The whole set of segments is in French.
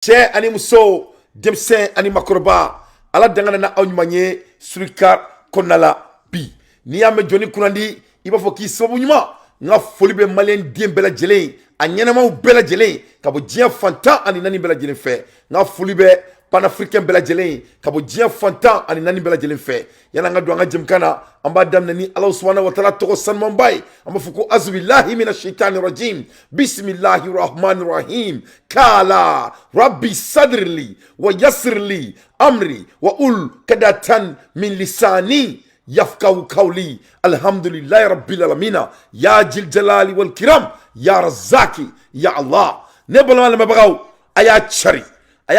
Cɛ ani muso denmisɛn ani makɔrɔba ala dangana na aw ɲuman ye surika kɔnɔna la bi n'i y'a mɛn jɔnni kunnandi i b'a fɔ k'i sababu ɲuman n ka foli bɛ maliyɛn den bɛɛ lajɛlen a ɲɛnamaw bɛɛ lajɛlen ka bɔ diɲɛ fantan ani naani bɛɛ lajɛlen fɛ n ka foli bɛ panafricain bɛɛ lajɛlen ka bɔ diɲɛ fantan ani naani bɛɛ lajɛlen fɛ yani an ka don an ka jɛmukan na an b'a daminɛ ni Alahu subhanahu wa taala tɔgɔ sanumanba ye an b'a fɔ ko azubilahi mina shaitani rajim bisimilahi rahmani rahim kala rabbi sadrili wa yasirli amri wa ul kadatan min lisani yafkahu qawli alhamdulillahi rabbil alamina ya jil jalali wal kiram ya razaki ya Allah ne balama lamɛbagaw a y'a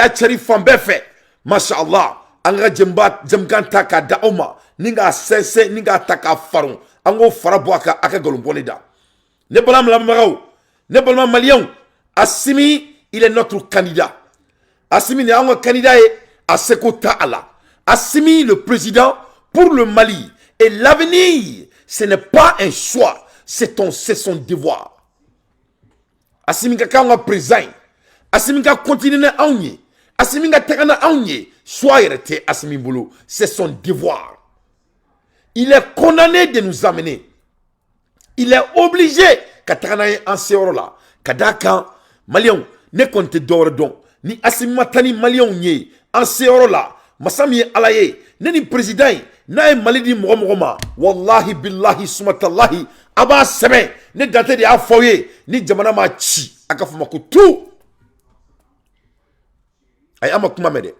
cari fan bɛɛ fɛ masha Allah an ka jɛmukan ta k'a da aw ma ni k'a sɛnsɛn ni k'a ta k'a faron an k'o fara bɔ a kan a ka nkalonbɔli da ne balama lamɛbagaw ne balama maliyɛnw Assimi il est notre candidat. Assimi ni an ka candidat ye a seko t'a a la. Assimi le président pour le Mali et l'avenir ce n'est pas un choix c'est son devoir. Assimi ka k'an ka président Assimi ka continuer anw ye Assimi ka taga na anw ye choix yɛrɛ tɛ Assimi bolo c'est son devoir. Il est condamné de nous amener. Il est obligé ka taga na ye an seyɔrɔ la ka d'a kan maliyɛnw ne kɔni tɛ dɔwɛrɛ dɔn ni Assimi ma taa ni maliyɛnw ye an seyɔrɔ la masa min ye Ala ye ne ni président ye n'a ye Mali di mɔgɔ mɔgɔ ma wallahi billahi sumatalahi a b'a sɛbɛn ne Dante de y'a fɔ aw ye ni jamana ma ci a ka fɔ ma ko tout ayi an ma kuma mɛn dɛ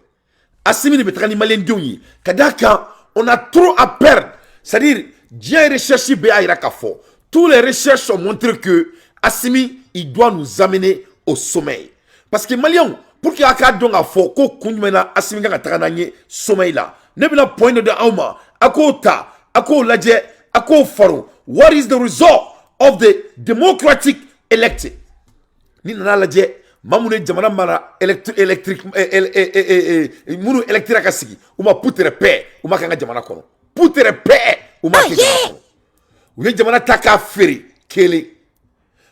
Assimi de bɛ taga ni maliyɛndenw ye ka d'a kan on a trop à perdre c'est-à-dire diɲɛ recherche bɛɛ y'a yira k'a fɔ tous les recherches ont montré que Assimi il doit nous amener au sommet parce que maliyɛnw pour que a k'a dɔn k'a fɔ ko kun jumɛn na Assimi kan ka taga n'an ye sommet la ne bɛna point dɔ di aw ma a k'o ta a k'o lajɛ a k'o faro what is the result of the democratic elected ni nana lajɛ maa minnu ye jamana mara électrique minnu électrique ka sigi u ma putere pɛɛ u ma kɛ an ka jamana kɔnɔ putere pɛɛ u ma kɛ jamana kɔnɔ u ye jamana ta k'a feere kelen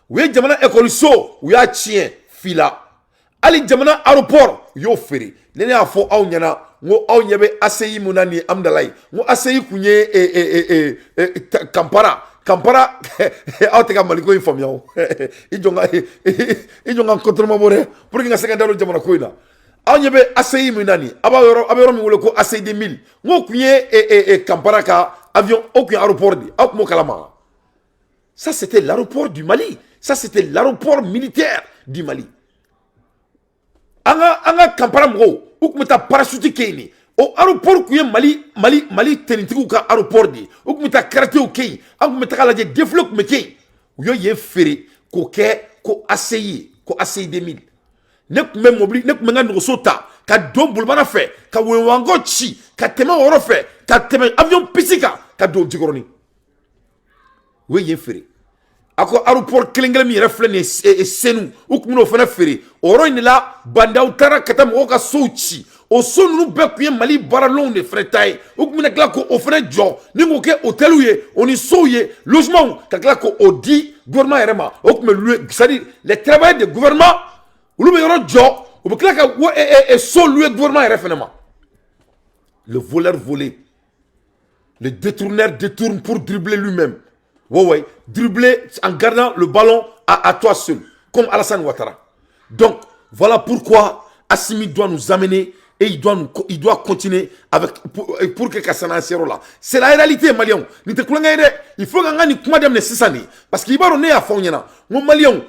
u ye jamana écoliso u y'a tiɲɛ fila hali jamana aéroport u y'o feere ne y'a fɔ aw ɲɛna n ko aw ɲɛ bɛ ACI mun na nin ye Amdalayi n ko ACI kun ye Kampara aw tɛ ka Maliko in faamuya o i jɔn ka contrôlement bɔ dɛ pour que n ka se ka da don jamana ko in na aw ɲɛ bɛ ACI mun na nin a bɛ yɔrɔ min wele ko ACI 2000 n ko kun ye Kampara ka avion o kun ye aéroport de aw tun b'o kalama ça c'était l'aéroport du Mali ça c'était l'aéroport militaire du Mali an ka Kampara mɔgɔw u tun bɛ taa parachute kɛ yen de o aéroport kun ye Mali tenitigiw ka aéroport de ye u tun bɛ taa karatew kɛ yen an tun bɛ taga lajɛ défilé tun bɛ kɛ yen u ye yen feere k'o kɛ ko ACI ye ko ACI 2000 ne tun bɛ mobili ne tun bɛ n ka nɛgɛso ta ka don bolomana fɛ ka wewankɔ ci ka tɛmɛ o yɔrɔ fɛ ka tɛmɛ avion pisi kan ka don Jikɔrɔni u ye yen feere a ko aéroport kelen-kelen min yɛrɛ filɛ nin ye Senu u tun bɛ n'o fana feere o yɔrɔ in de la bandaw taara ka taa mɔgɔw ka sow ci o so ninnu bɛɛ tun ye Mali baaralenw de fana ta ye u tun bɛna tila k'o fana jɔ ni k'o kɛ hôteliw ye o ni sow ye logements ka tila k'o di gouvernement yɛrɛ ma o tun bɛ louer c'est-à-dire les travailleurs de gouvernement olu bɛ yɔrɔ jɔ u bɛ tila ka so louer gouvernement yɛrɛ fana ma le voleur volé le détourneur détourne pour dribbler lui-même. Ouais, dribbler en gardant le ballon à toi seul, comme Alassane Ouattara. Donc, voilà pourquoi Assimi doit nous amener et il doit continuer avec, pour que Kassana Sero là. C'est la réalité, Maliens. Il faut que nous parce qu'il va donner à Fonyana. Nous, Maliens,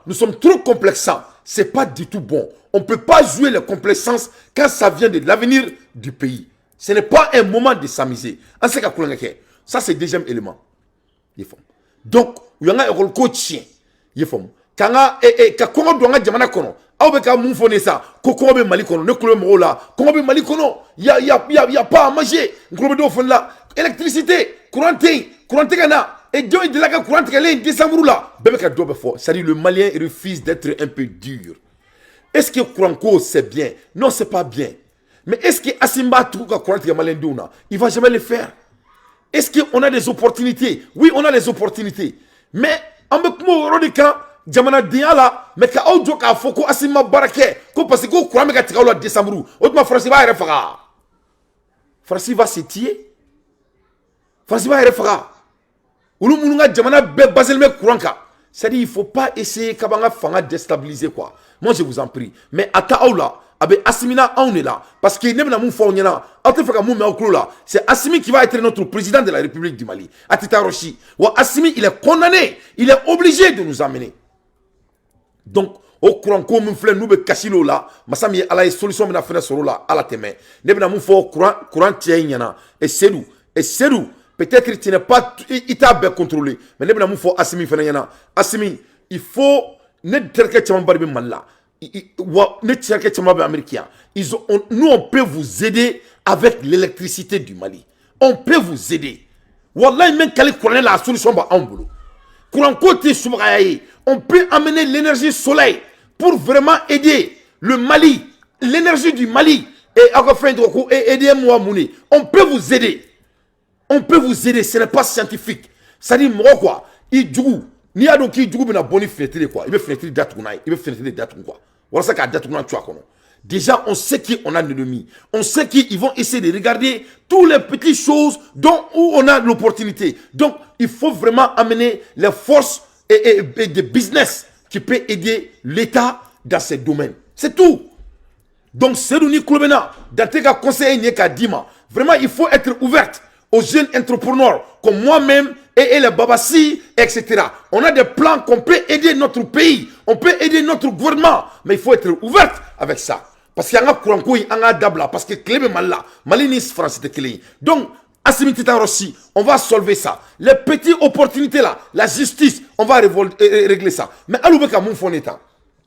nous sommes trop complexants. C'est pas du tout bon. On ne peut pas jouer les complexances quand ça vient de l'avenir du pays. Ce n'est pas un moment de s'amuser. Ça, c'est le deuxième élément. Donc u y'an ka école ko tiɲɛ i ye faamu k'an ka kɔngɔ don an ka jamana kɔnɔ aw bɛ ka mun fɔ ne sa ko kɔngɔ bɛ Mali kɔnɔ ne tulo bɛ mɔgɔw la kɔngɔ bɛ Mali kɔnɔ y a pas à manger n tulo bɛ dɔw fana la électricité courant tɛ yen courant tɛ ka na et jɔn in delila ka courant tigɛlen décembre la bɛɛ bɛ ka dɔ bɛ fɔ c'est-à-dire le Malien refuse d'être un peu dur. Est-ce que courant ko c'est bien? Non, c'est pas bien. Mais est-ce que Assimi b'a tugu ka courant tigɛ Maliendenw na? Il va jamais le faire. Est-ce qu'on a des opportunités? Oui, on a les opportunités. Mais on peut jamana diala mais ka audio ka foko asima barake ko parce que ko courant me ka tigalo décembre autrement France va refaga France va se tier France va refaga ulu mununga jamana be basel me courant ka c'est-à-dire il faut pas essayer kabanga fanga déstabiliser quoi moi je vous en prie mais ata aula abe Assimina on est là parce que nebna mun fo nyana ate faka mun me oklo là c'est Assimi qui va être notre président de la République du Mali Atita Rochi wa Assimi il est condamné il est obligé de nous amener donc au courant ko mun fle nous be kasilo là masami ala e solution me na fena solo là ala teme nebna mun fo courant tie nyana et sedou peut-être tu n'es pas il t'a bien contrôlé mais nebna mun fo Assimi fena nyana Assimi il faut ne terke chama barbe malla nous on peut vous aider avec l'électricité du Mali. On peut vous aider. Wallah même quand le la solution va en boulot. Courant côté on peut amener l'énergie soleil pour vraiment aider le Mali, l'énergie du Mali et aider moi Mouni. On peut vous aider. On peut vous aider, ce n'est pas scientifique. Ça dit moi quoi, il joue. Ni a donc il joue na boni fenêtre quoi. Il veut fenêtre date il veut fenêtre date quoi. Voilà ça qu'a date déjà on sait qui on a l'ennemi. On sait qu'ils vont essayer de regarder toutes les petites choses dont où on a l'opportunité. Donc il faut vraiment amener les forces et des business qui peut aider l'État dans ces domaines. C'est tout. Donc c'est l'unique Koulbena dans tes cas conseiller Nyeka Dima. Vraiment il faut être ouverte aux jeunes entrepreneurs comme moi-même et les Babassi, etc. On a des plans qu'on peut aider notre pays, on peut aider notre gouvernement, mais il faut être ouverte avec ça. Parce qu'il y a un courant, il y a un dabla, parce que clé est mal là. Malini France est clé. Donc, Assimi Tita Rossi, on va solver ça. Les petites opportunités là, la justice, on va régler ça. Mais Aloubeka mon fond état.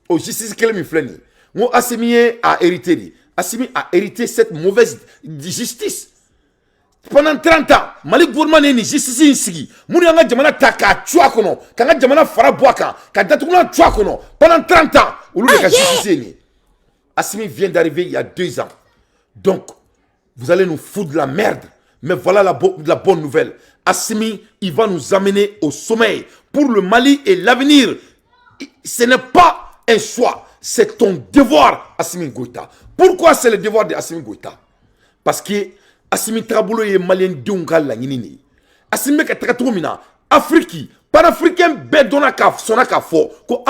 Oh, justice clé me flène. Moi, Assimi a hérité. Assimi a hérité cette mauvaise justice. Pendant 30 ans, Mali gouvernement n'est ni justice ici. Mouni anga jamana taka chua kono, kanga jamana fara boaka, kanga tukuna chua kono. Pendant 30 ans, oulou de justice ni. Assimi vient d'arriver il y a 2 ans. Donc, vous allez nous foutre de la merde. Mais voilà la bonne nouvelle. Assimi, il va nous amener au sommeil. Pour le Mali et l'avenir, ce n'est pas un choix. C'est ton devoir, Assimi Goïta. Pourquoi c'est le devoir de Assimi Goïta? Parce que Assimi Trabulo est malien dunga la nini. Assimi ka tratoumina Afrique, panafricain bedona ka sona ka fo ko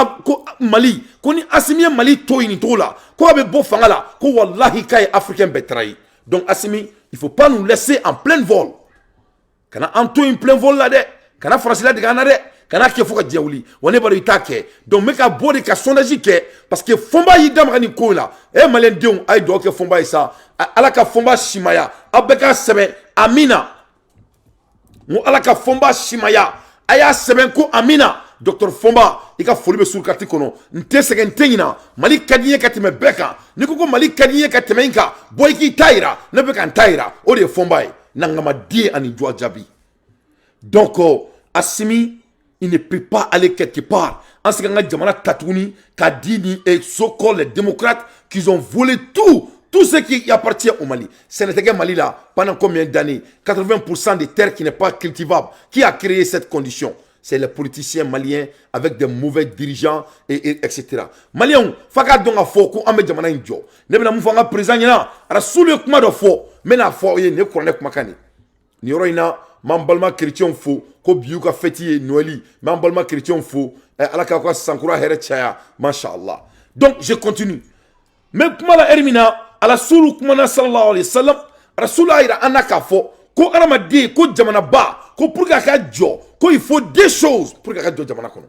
Mali, ko ni Assimi Mali toini tola, ko abe bo fangala, ko wallahi kay africain betrai. Donc Assimi, il faut pas nous laisser en plein vol. Kana anto en plein vol là de, kana français là de kana de, kana ke fo ka diawli, woné baro itake. Donc meka bodi ka sondage ke parce que fomba yidam rani ko la, e malien dun ay do ke fomba isa. Alaka fomba shimaya abeka sebe amina mo alaka fomba shimaya aya sebe ko amina docteur fomba ika folibe sur karti kono nte segen tenyina mali kadiye katime beka niko mali kadiye katime inka boyki taira ne beka taira o de fomba nangama die ani joa jabi donc Assimi il ne peut pas aller quelque part en ce que jamana tatouni kadini et so-called les démocrates qui ont volé tout ce qui appartient au Mali. Ce n'était qu'un Mali là, pendant combien d'années? 80% des terres qui n'est pas cultivable. Qui a créé cette condition? C'est les politiciens maliens avec des mauvais dirigeants, etc. Maliens, faka donga foko ame jamana injo. Nebena mufanga président yana, ara soule kuma do fo, mena fo ye ne korone kuma kani. Ni yoro ina mambalma chrétien fo, ko biuka feti Noëli, mambalma chrétien fo, alaka kwa sankura here chaya, mashallah. Donc je continue. Mais kuma la ermina ala sulu kumana sallallahu alayhi wa sallam rasulullah ira anaka fo ko aramadi ko jamana ba ko pour ka jo ko il faut des choses pour ka jo jamana kono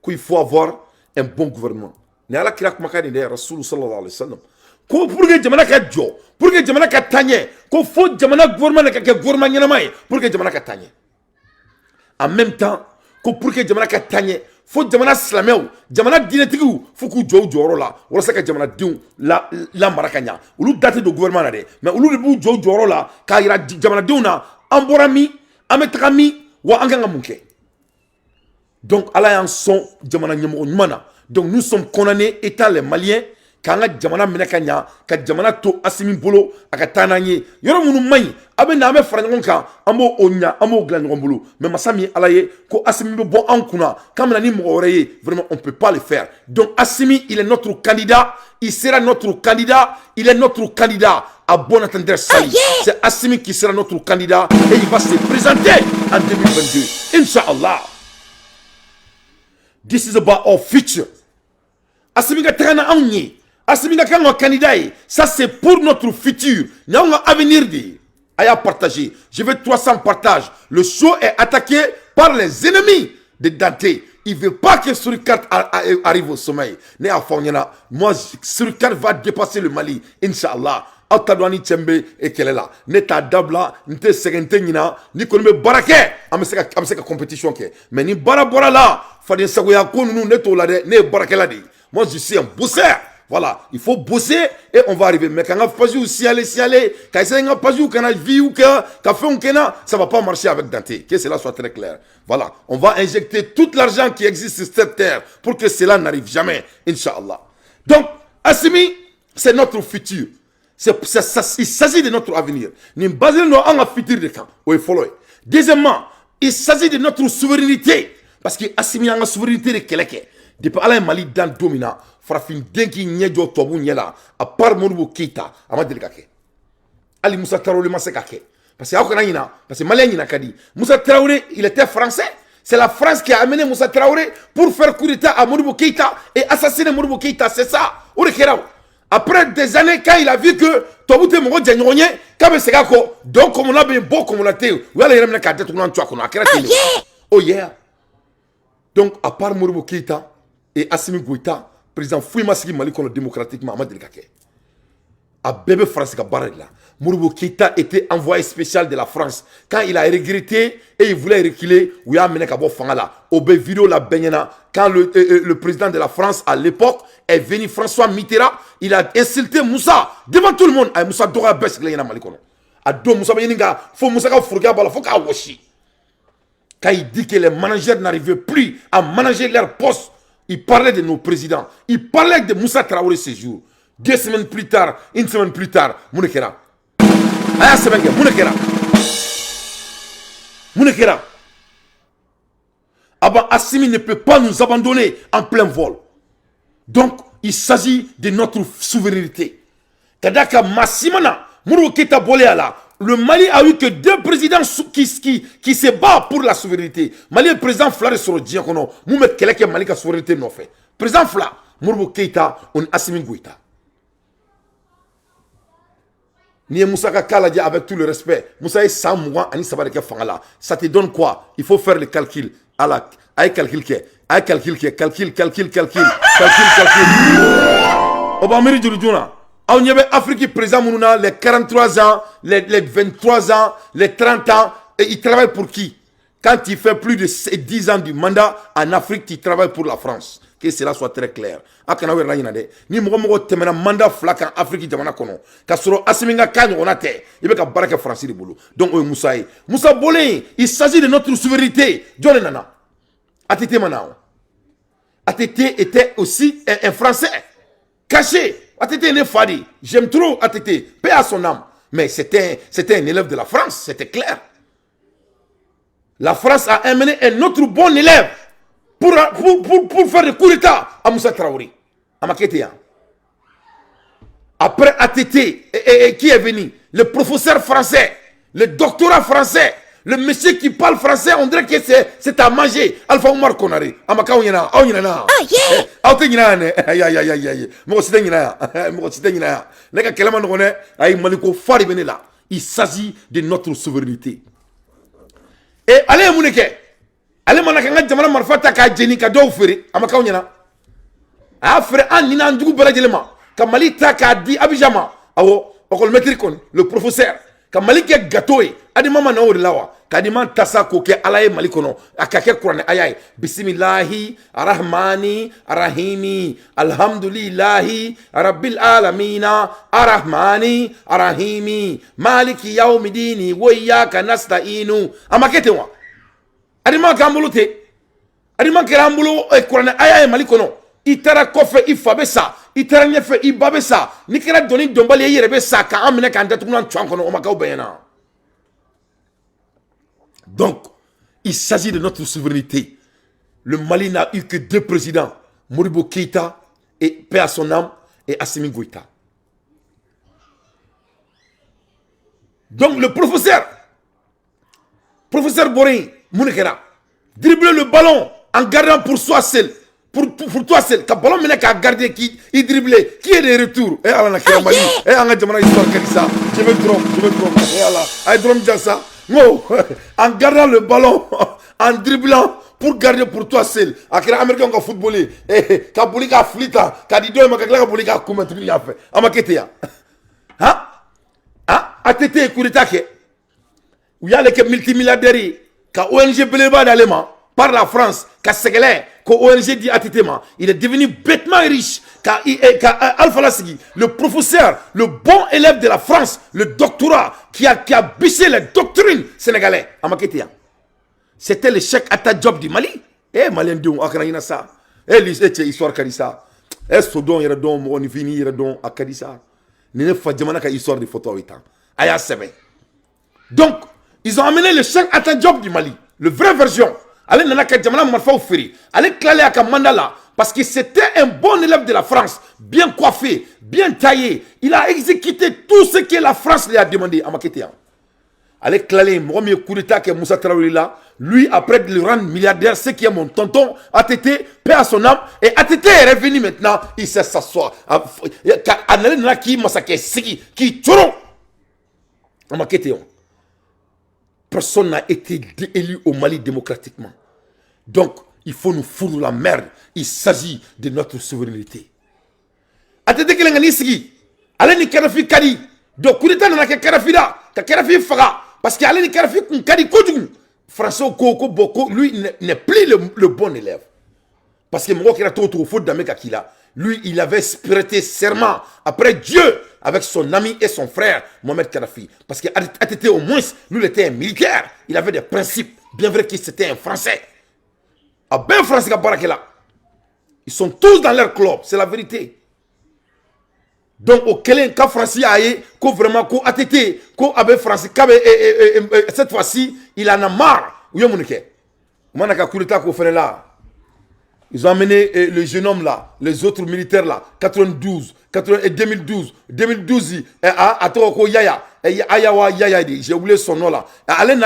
ko il faut avoir un bon gouvernement ni ala kira kuma kani de rasul sallallahu alayhi wa sallam ko pour que jamana ka jo pour que jamana ka tanye ko faut jamana gouvernement ka gouvernement nyana mai pour que jamana ka tanye en même temps ko pour que jamana ka tanye faut jamana silamɛw jamana diinɛtigiw faut k'u jɔ u jɔyɔrɔ la walasa ka jamanadenw la mara ka ɲa olu date do gouvernement na dɛ mais olu de b'u jɔ u jɔyɔrɔ la k'a yira jamanadenw na an bɔra min an bɛ taga min wa an kan ka mun kɛ donc ala y'an sɔn jamana ɲɛmɔgɔ ɲuman na donc nous sommes condamnés étant les Maliens kanga jamana menekanya ka jamana to Assimi bolo aka tananye yoro munu may abe na me farangon ka amo onya amo glan bolo mais masami alaye ko Assimi be bon en kuna comme ni mo oreye vraiment on peut pas le faire donc Assimi il est notre candidat il sera notre candidat il est notre candidat à bon entendeur Sali c'est Assimi qui sera notre candidat et il va se présenter en 2022 Inch'Allah. This is about our future. Assimi ga tagana anyi. Assimi ga kanga candidat. Ça c'est pour notre futur. Nous avons un avenir de. Aya partager. Je veux 300 partages. Le show est attaqué par les ennemis de Dante. Il ne veut pas que Surikat arrive au sommeil. Moi, Surikat va dépasser le Mali. Inch'Allah. Autadouani Tchembe et qu'elle est là. Neta Dabla, Nte Segente Nina, ni konome barake, ameseka compétition ke. Mais ni barabora là, fadin sagoya konou neto la de, ne barake la de. Moi je suis un bosseur. Voilà, il faut bosser et on va arriver. Mais quand on a pas joué, si aller, quand on a pas joué, quand on a vu ou quand on fait un kena, ça va pas marcher avec Dante. Que cela soit très clair. Voilà, on va injecter tout l'argent qui existe sur cette terre pour que cela n'arrive jamais, Inch'Allah. Donc, Assimi, c'est notre futur. Il s'agit de notre avenir. Nous basons notre futur de camp. Deuxièmement, il s'agit de notre souveraineté. Parce que Assimi a une souveraineté de Keleke. Depuis Alain Mali dans Domina, Farafin Denki Nyejo Tobu Nyela, à part Mourou Keita, à Madelkake. Ali Moussa Traoré Masekake. Parce que Malien n'a qu'à dire. Moussa Traoré, il était français. C'est la France qui a amené Moussa Traoré pour faire coup d'état à Mourou Keita et assassiner Mourou Keita. C'est ça. Après des années, quand il a vu que Tobu te Mongo Djanyogne, Kabe Segako, donc comme on a bien beau comme on a été, ou alors il y a un peu de oh yeah. Donc, à part Mourou Keita et Assimi Goïta, président Fouima Sigi Mali démocratiquement, Ahmad Delkake. À bébé France Gabarela. Mourou Keita était envoyé spécial de la France. Quand il a regretté et il voulait reculer, il a amené Kabo Fangala. Obe vidéo la Benyana. Quand le président de la France à l'époque est venu, François Mitterrand, il a insulté Moussa devant tout le monde. Ay Moussa Dora Bes Glayana Malikono. A do Moussa Beninga, faut Moussa Fourga Bala, faut Kawashi. Quand il dit que les managers n'arrivaient plus à manager leur poste, il parlait de nos présidents. Il parlait de Moussa Traoré ce jour. 2 semaines plus tard, 1 semaine plus tard, Mounekera. Aya semaine, Mounekera. Abba Assimi ne peut pas nous abandonner en plein vol. Donc, il s'agit de notre souveraineté. Kadaka Massimana, Mourou Keita Boléala. Le Mali a eu que 2 présidents qui se battent pour la souveraineté. Mali, le président Fla sur le Diakono, Moumet Keleke Mali, la souveraineté non fait. Président Fla, Mourou Keita, on Assimi Goïta. Ni Moussa Kaladia avec tout le respect. Moussa est 100 mois, Ani Sabareke Fangala. Ça te donne quoi? Il faut faire le calcul. Aïe calcul. Obamiri Djurudjouna. On y avait Afrique présent, les 43 ans, les 23 ans, les 30 ans. Et il travaille pour qui? Quand il fait plus de 10 ans du mandat en Afrique, il travaille pour la France. Que cela soit très clair. Ni mogo temena mandat flak en Afrique jamana kono. Kasoro Asiminga kanyo onate. Il veut baraka français de boulot. Donc Moussa Bolé, il s'agit de notre souveraineté. John Nana. Atete Manao. Atete était aussi un Français caché. Atete ne fadi. J'aime trop Atete. Paix à son âme. Mais c'était un élève de la France, c'était clair. La France a amené un autre bon élève pour faire le coup d'état à Moussa Traoré. À Maketea. Après ATT, qui est venu? Le professeur français, le doctorat français, le monsieur qui parle français, on dirait que c'est à manger. Alpha Omar Konari. Amaka Onyana. Onyana. Il s'agit de notre souveraineté. Et allez, Mouneke. Allez, Manaka, Jamana Marfata, Kajeni, Kado Fere, Amaka Onyana. Afre an nina ndugu balajelema kamali taka di abijama awo okol metrikon le professeur kamali ke gatoy adi mama na wori lawa kadi man tasa ko ke alaye malikono akake qur'an ayay bismillahi arrahmani arrahimi alhamdulillahi rabbil alamin arrahmani arrahimi maliki yawmiddin wa iyyaka nasta'inu amakete wa adi man kambulute adi man kerambulu qur'an ayay malikono i taara kɔfɛ i fa bɛ sa i taara ɲɛfɛ i ba bɛ sa n'i kɛra dɔnni dɔnbali ye i yɛrɛ bɛ sa k'an minɛ k'an datugu n'an tuwan kɔnɔ o ma k'aw bɛɛ ɲɛna. Donc il s'agit de notre souveraineté. Le Mali n'a eu que 2 présidents, Modibo Keïta et paix à son âme et Assimi Goïta. Donc le professeur Borin Mounekera dribble le ballon en gardant pour soi seul. Pour toi seul, quand le ballon mène qu'à garder qui dribble, qui est de retour. Et Allah n'a qu'à Mali. Et Allah n'a histoire comme ça. Je vais drop. Et Allah, I drop dans ça. Non, en gardant le ballon, en dribblant pour garder pour toi seul. Après l'Américain qui a footballé, qui a boulé, qui a flita, qui a dit deux, qui a boulé, qui a commis tout, il a fait. Amaketé. Hein? ATT coup d'état où il y a les multimilliardaires qui ONG Beleba d'Allemand par la France qui a séglé que ONG dit ATT il est devenu bêtement riche Alpha Lassigi, le professeur, le bon élève de la France, le doctorat qui a biché les doctrines sénégalais à Maketia. C'était le chèque à ta job du Mali. Eh Malien Dion akana ça. Eh histoire Kadissa. Eh Sodon Yeradon on fini Yeradon à Kadissa. Nene Fadjamana ka histoire de photo 8 ans. Aya Sebe. Donc, ils ont amené le chèque à ta job du Mali, le vrai version. Allez nana Kadjamana Marfa Oufiri. Allez claler à Mandala parce que c'était un bon élève de la France, bien coiffé, bien taillé. Il a exécuté tout ce que la France lui a demandé à Maketia. Allez claler mon premier coup d'état que Moussa Traoré là, lui après de le rendre milliardaire, c'est qui est mon tonton ATT, paix à son âme, et ATT est revenu maintenant, il sait s'asseoir. Analé nana qui massacre qui tueront. À Maketia. Personne n'a été élu au Mali démocratiquement. Donc, il faut nous foutre la merde. Il s'agit de notre souveraineté. ATT Kelengani Sigi, allez ni Karafi Kadi, donc coup d'état n'a que Karafi là, que Karafi Faga, parce qu'allez ni Karafi Kadi Kodjoum, François Koko Boko, lui n'est plus le bon élève. Parce que mon gars qui a trop faute d'Amérique Akila, lui il avait prêté serment après Dieu avec son ami et son frère Mohamed Kadhafi. Parce que ATT au moins, lui il était un militaire, il avait des principes, bien vrai que c'était un Français. Ah ben Français Kabarakela. Ils sont tous dans leur club, c'est la vérité. Donc au Kélé, quand Français a eu, quand vraiment, quand ATT, quand avec Français, cette fois-ci, il en a marre. Où est mon équipe? Manaka Koulita qu'on fait là. Ils ont amené le jeune homme là, les autres militaires là, 92, 2012, 2012, Atoko Yaya, Ayawa Yaya, j'ai oublié son nom là. Allez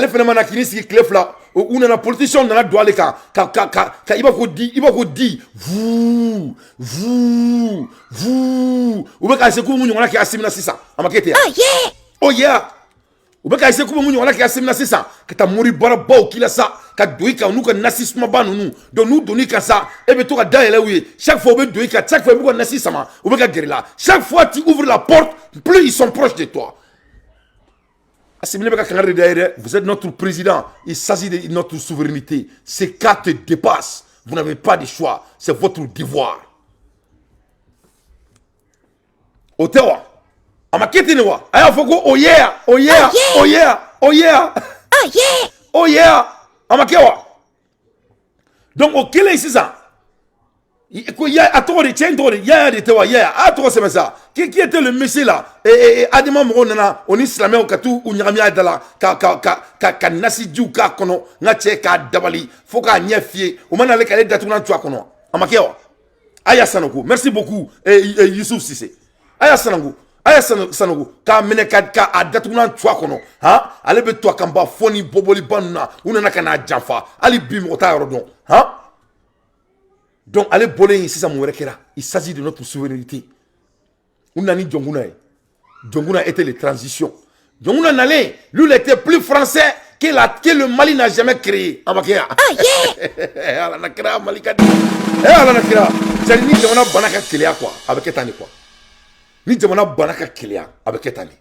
faire un qui clef là, où on a la politicien, on a droit les cas, il va vous dire, vous, ou bien qu'à ce coup, on a qui a assimilé ça, à ma quête. Oh yeah! Ou bien qu'à ce coup, on a qui a assimilé ça, que t'as mouru barabou qui l'a ça. Nous que nazisme ba nous donc nous donner que ça et bien toi dans oui chaque fois on doit chaque fois on nazisme ou bien guerre chaque fois tu ouvres la porte plus ils sont proches de toi. Vous êtes notre président, il s'agit de notre souveraineté. Ces cas te dépassent, vous n'avez pas de choix, c'est votre devoir. Otewa amakete ne wa aya foko oh yeah oh yeah oh yeah oh yeah oh yeah. Donc au Kélé ici ça. Il y a à toi de tiens toi il y a de toi il y a à toi c'est ça. Qui était le monsieur là et Adima Moronana on islamé au Katou ou Nyamia dala ka nasi dju ka kono ngache ka dabali faut ka nyefie o mana le kale datu na twa kono amakewa aya sanoku merci beaucoup Youssouf Cissé aya sanoku aya sanogo ka mene ka adatuna twa kono ha ale be to kamba foni boboli banna unana kana janfa ali bim ota rodon ha donc ale bolé ici ça mon rekera il s'agit de notre souveraineté unani jonguna était les transitions jonguna nalé lui il était plus français que le Mali n'a jamais créé amakia ala nakra malika ala nakra c'est ni jona banaka kelea quoi avec etani quoi ni jamana banaka kelea avec etani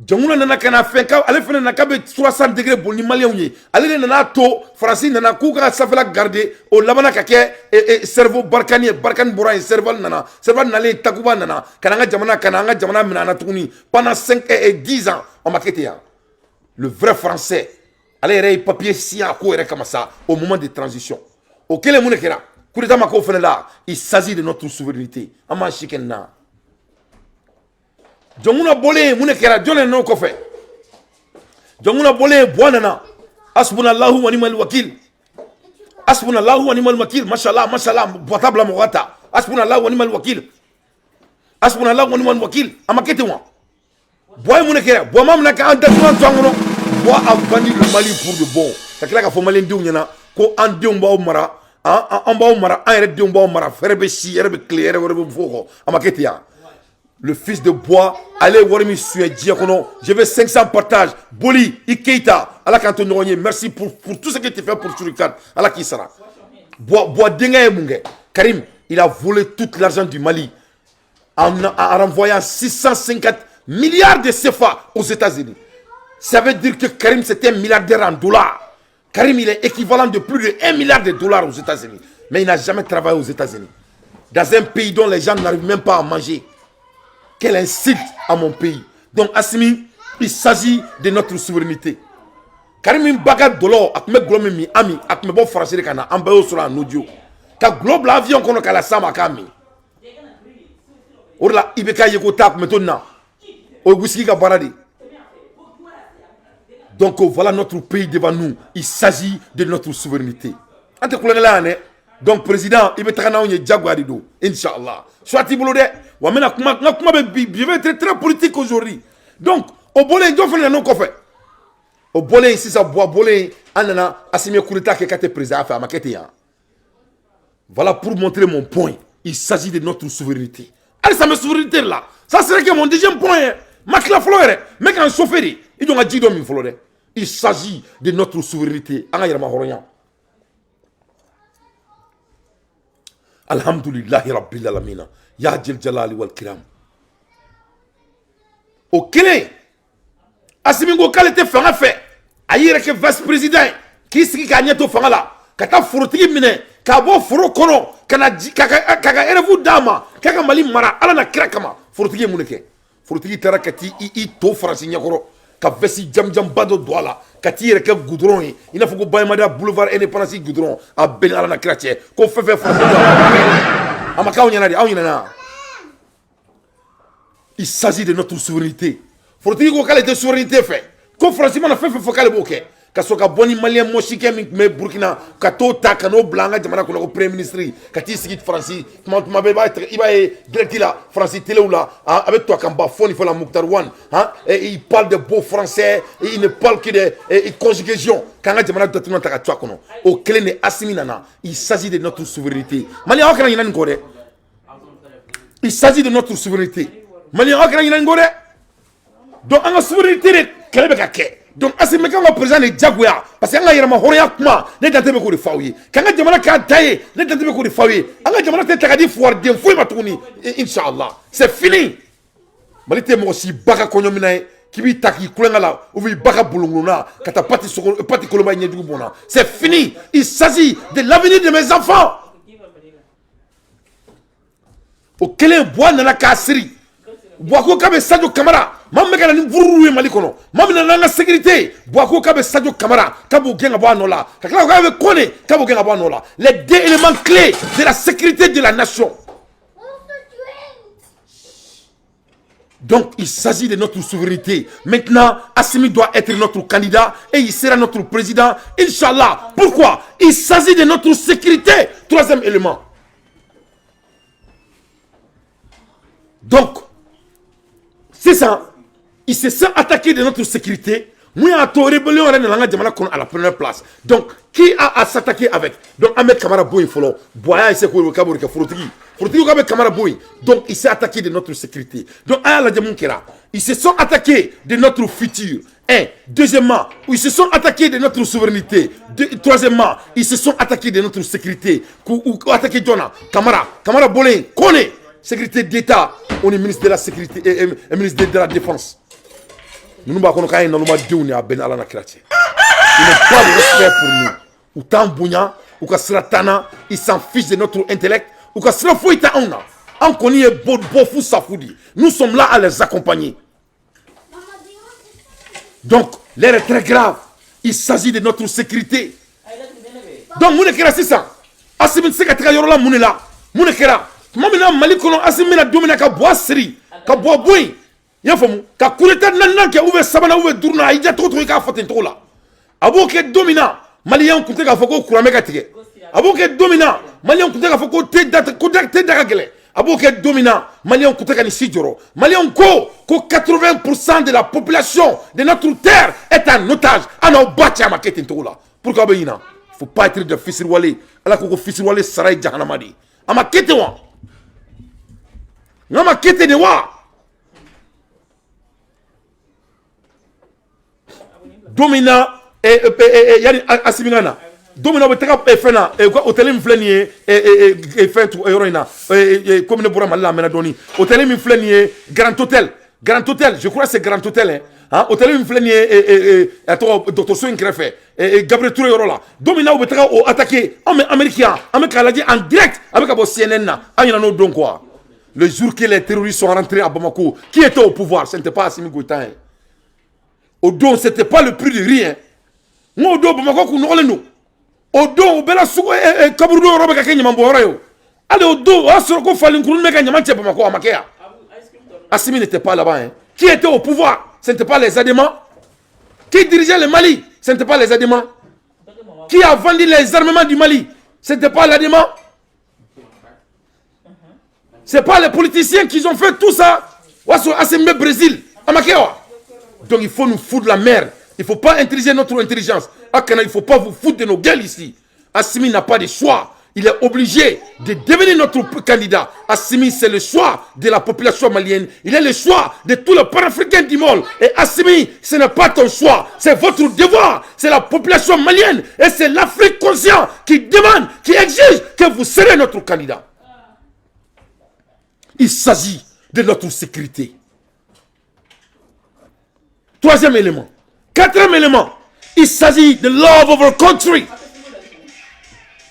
jamuna nana kana fenka ale fena na kabe 60 degrés bon ni malien yi ale nana to français nana kuka safela garder au labana kake cerveau barkani boran cerveau nale takuba nana kana jamana minana tukuni pendant 5 et 10 ans on maketea le vrai français ale rey papier si a ko ere comme ça au moment de transition au kele munekera coup d'état mako fene là, il s'agit de notre souveraineté. Ama chikenna. Jonguna bolé mune kera jole no ko fe. Jonguna bolé boanana. Hasbunallahu wa ni'mal wakil. Hasbunallahu wa ni'mal wakil. Mashallah, mashallah, boitabla morata. Hasbunallahu wa ni'mal wakil. Hasbunallahu wa ni'mal wakil. Amakete wa. Boy mune kera, boy mamna ka andatuan twangono. Boy a vendu le Mali pour de bon. Ça kila ka fo malien diou nyana ko an diou mba mara. En bas mara, en red diou mba mara, ferbe si, herbe clé, herbe foko. Amakete ya. Le fils de bois, allez voir mes diacono. Je veux 500 partages. Boli, Ikeita, Allah Kantonogné, merci pour tout ce que tu fais pour Turikat. Allah qui sera. Bois dengue mungue. Karim, il a volé tout l'argent du Mali en renvoyant 650 milliards de CFA aux États-Unis. Ça veut dire que Karim c'était un milliardaire en dollars. Karim il est équivalent de plus de 1 milliard de dollars aux États-Unis. Mais il n'a jamais travaillé aux États-Unis. Dans un pays dont les gens n'arrivent même pas à manger. Quel insulte à mon pays. Donc Assimi, il s'agit de notre souveraineté. Karim Baga Dolo, akme glome mi ami, akme bon français kana ambayo sur un audio. Ka globe l'avion kono kala sama kami. Orla ibeka yeko tak metonna. O whisky ka baradi. Donc voilà notre pays devant nous. Il s'agit de notre souveraineté. Ante kulengela ne. Donc président, il va être Jaguarido, Inch'Allah. Soit il boulot de, je vais être très politique aujourd'hui. Donc, au bolé, il faut faire un fait. Au bolé, si ça boit bolé, anana, Assimi Kourita qui est président, fait ma quête. Voilà pour montrer mon point. Il s'agit de notre souveraineté. Allez, ça me souveraineté là. Ça serait que mon deuxième point. Makla Flore, mais quand chauffeur, il doit dire d'homme Flore. Il s'agit de notre souveraineté. Alhamdulillahi Rabbil Alamina. Ya Jil Jalali wal Kiram. Au Kélé, Assimi Gokal était fait. Aïe, que vice-président, qui s'est gagné au Fangala, Kata Furti Mine, Kabo Furo Kono, Kaka Erevu Dama, Kaka Mali Mara, Alana Krakama, Furti Muneke, Furti Tarakati, I to Franciniakoro, Kavesi Jam Bado Douala, Kati Reke Goudron, il a fait Baymada Boulevard Indépendance Goudron, à Ben Alana Kratche, qu'on fait faire François. Il s'agit de notre souveraineté. Faut-il qu'on ait de souveraineté fait. Quand franchement on a fait focal bokeh. Kasoka boni malien moshike me Burkina, kato takano blanga jamana ko le premier ministre, kati sigit Francis, ma beba il va direct là, Francis télé ou là, avec toi Kamba Fon il faut la Mouktar One, hein, et il parle de beau français, et il ne parle que de conjugaison. Quand jamana doit taka toi kono. Au clé ne Assimi nana, il s'agit de notre souveraineté. Malien okra yina ngore. Il s'agit de notre souveraineté. Malien okra yina ngore. Donc en souveraineté quel est donc Assimi quand on présente les Jaguar parce que on a horia kuma ne dante be ko de fawi quand jamana ka taye ne dante be ko de fawi anga jamana te takadi foire de foi matuni inshallah c'est fini malite mo si baka konyo minae kibi taki kulengala ou vi baka bulunguna kata pati koloma nyedu bona c'est fini. Il s'agit de l'avenir de mes enfants. Au kele bois na kasiri Boako kabe Sadio Camara, mam meka ni vuru mali kono. Mam na nanga sécurité. Boako kabe Sadio Camara, kabo genga bo anola. Kakla kabe kone, kabo genga bo anola. Les deux éléments clés de la sécurité de la nation. Donc il s'agit de notre souveraineté. Maintenant, Assimi doit être notre candidat et il sera notre président, Inch'Allah. Pourquoi? Il s'agit de notre sécurité. Troisième élément. Donc, c'est ça. Il se sent attaqué de notre sécurité. Moi, à ton rébellion, à la première place. Donc, qui a à s'attaquer avec? Donc, Ahmed Kamara Boy, il faut le boire, il s'est quoi, il faut le Kamara Boy. Donc, il s'est attaqué de notre sécurité. Donc, ils se sont attaqués de notre futur. Un. Deuxièmement, ils se sont attaqués de notre souveraineté. Troisièmement, ils se sont attaqués de notre sécurité. Ou attaqué Dona, Kamara Bolin, connaît. Sécurité d'État, on est ministre de la sécurité et ministre de la défense. Nous ne pouvons pas nous dire à Ben Alana Kratia. Il n'est pas de respect pour nous. Ou tant Bounya, ou Kasratana, il s'en fiche de notre intellect, ou Kasrafouita Auna. On connaît Bofou Safoudi. Nous sommes là à les accompagner. Donc, l'air est très grave. Il s'agit de notre sécurité. Donc, nous ne sommes pas ça. Assimi se ka taga yɔrɔ la mun de la mun de kɛra tuma min na Mali kɔnɔ Assimi bɛna don min na ka bɔ a siri ka bɔ bɔ yen i y'a faamu ka coup d'état naaninan kɛ ou bien sabanan ou bien duurunan a y'i diya cogo cogo i k'a fɔ ten cogo la a b'o kɛ don min na maliyɛnw tun tɛ k'a fɔ ko courant bɛ ka tigɛ a b'o kɛ don min na maliyɛnw tun tɛ k'a fɔ ko te da ka gɛlɛn a b'o kɛ don min na maliyɛnw tun tɛ ka nin si jɔrɔ maliyɛnw ko 80% de la population de notre terre est en otage a n'aw ba cɛ a ma kɛ ten cogo la pour que aw bɛ ɲina faut pas être de fisiriwale ala ko fisiriwale sara ye jahanama de ye a ma kɛ ten wa n'a ma kɛ ten de wa don min na yani Assimi ka na don min na u bɛ taga fɛn na hôtel min filɛ nin ye fɛn yɔrɔ in na komi ne bɔra Mali la a mɛnna dɔɔni hôtel min filɛ nin ye Grand Hôtel je crois c'est Grand Hôtel hein hôtel min filɛ nin ye a tɔgɔ dɔgɔtɔrɔso in kɛrɛfɛ Gabriel Touré yɔrɔ la don min na u bɛ taga o attaquer an bɛ Amérique yan an bɛ k'a lajɛ en direct a bɛ ka bɔ CNN na an ɲinɛ n'o don quoi le jour que les terroristes sont rentrés à Bamako qui était au pouvoir ce n'était pas Assimi Goïta hein. Au don c'était pas le prix de rien ngo do Bamako ku nɔgɔlen don o don o bɛɛ la sugu kaburu do yɔrɔ bɛ ka kɛ ɲaman bɔyɔrɔ ye o hali o don o y'a sɔrɔ ko falenkuruni bɛ ka ɲaman cɛ Bamako a ma kɛ yan Assimi n'était pas là-bas hein. Qui était au pouvoir ce n'était pas les Adémans qui dirigeait le Mali ce n'était pas les Adémans qui a vendu les armements du Mali ce n'était pas l'Adémant c'est pas les politiciens qui ont fait tout ça Assimi Brésil a ma kɛ wa donc il faut nous foutre la merde. Il ne faut pas intelliger notre intelligence. Il ne faut pas vous foutre de nos gueules ici. Assimi n'a pas de choix. Il est obligé de devenir notre candidat. Assimi, c'est le choix de la population malienne. Il est le choix de tous les panafricains du monde. Et Assimi, ce n'est pas ton choix. C'est votre devoir. C'est la population malienne. Et c'est l'Afrique consciente qui demande, qui exige que vous serez notre candidat. Il s'agit de notre sécurité. Troisième élément. Quatrième élément. Il s'agit de love of our country.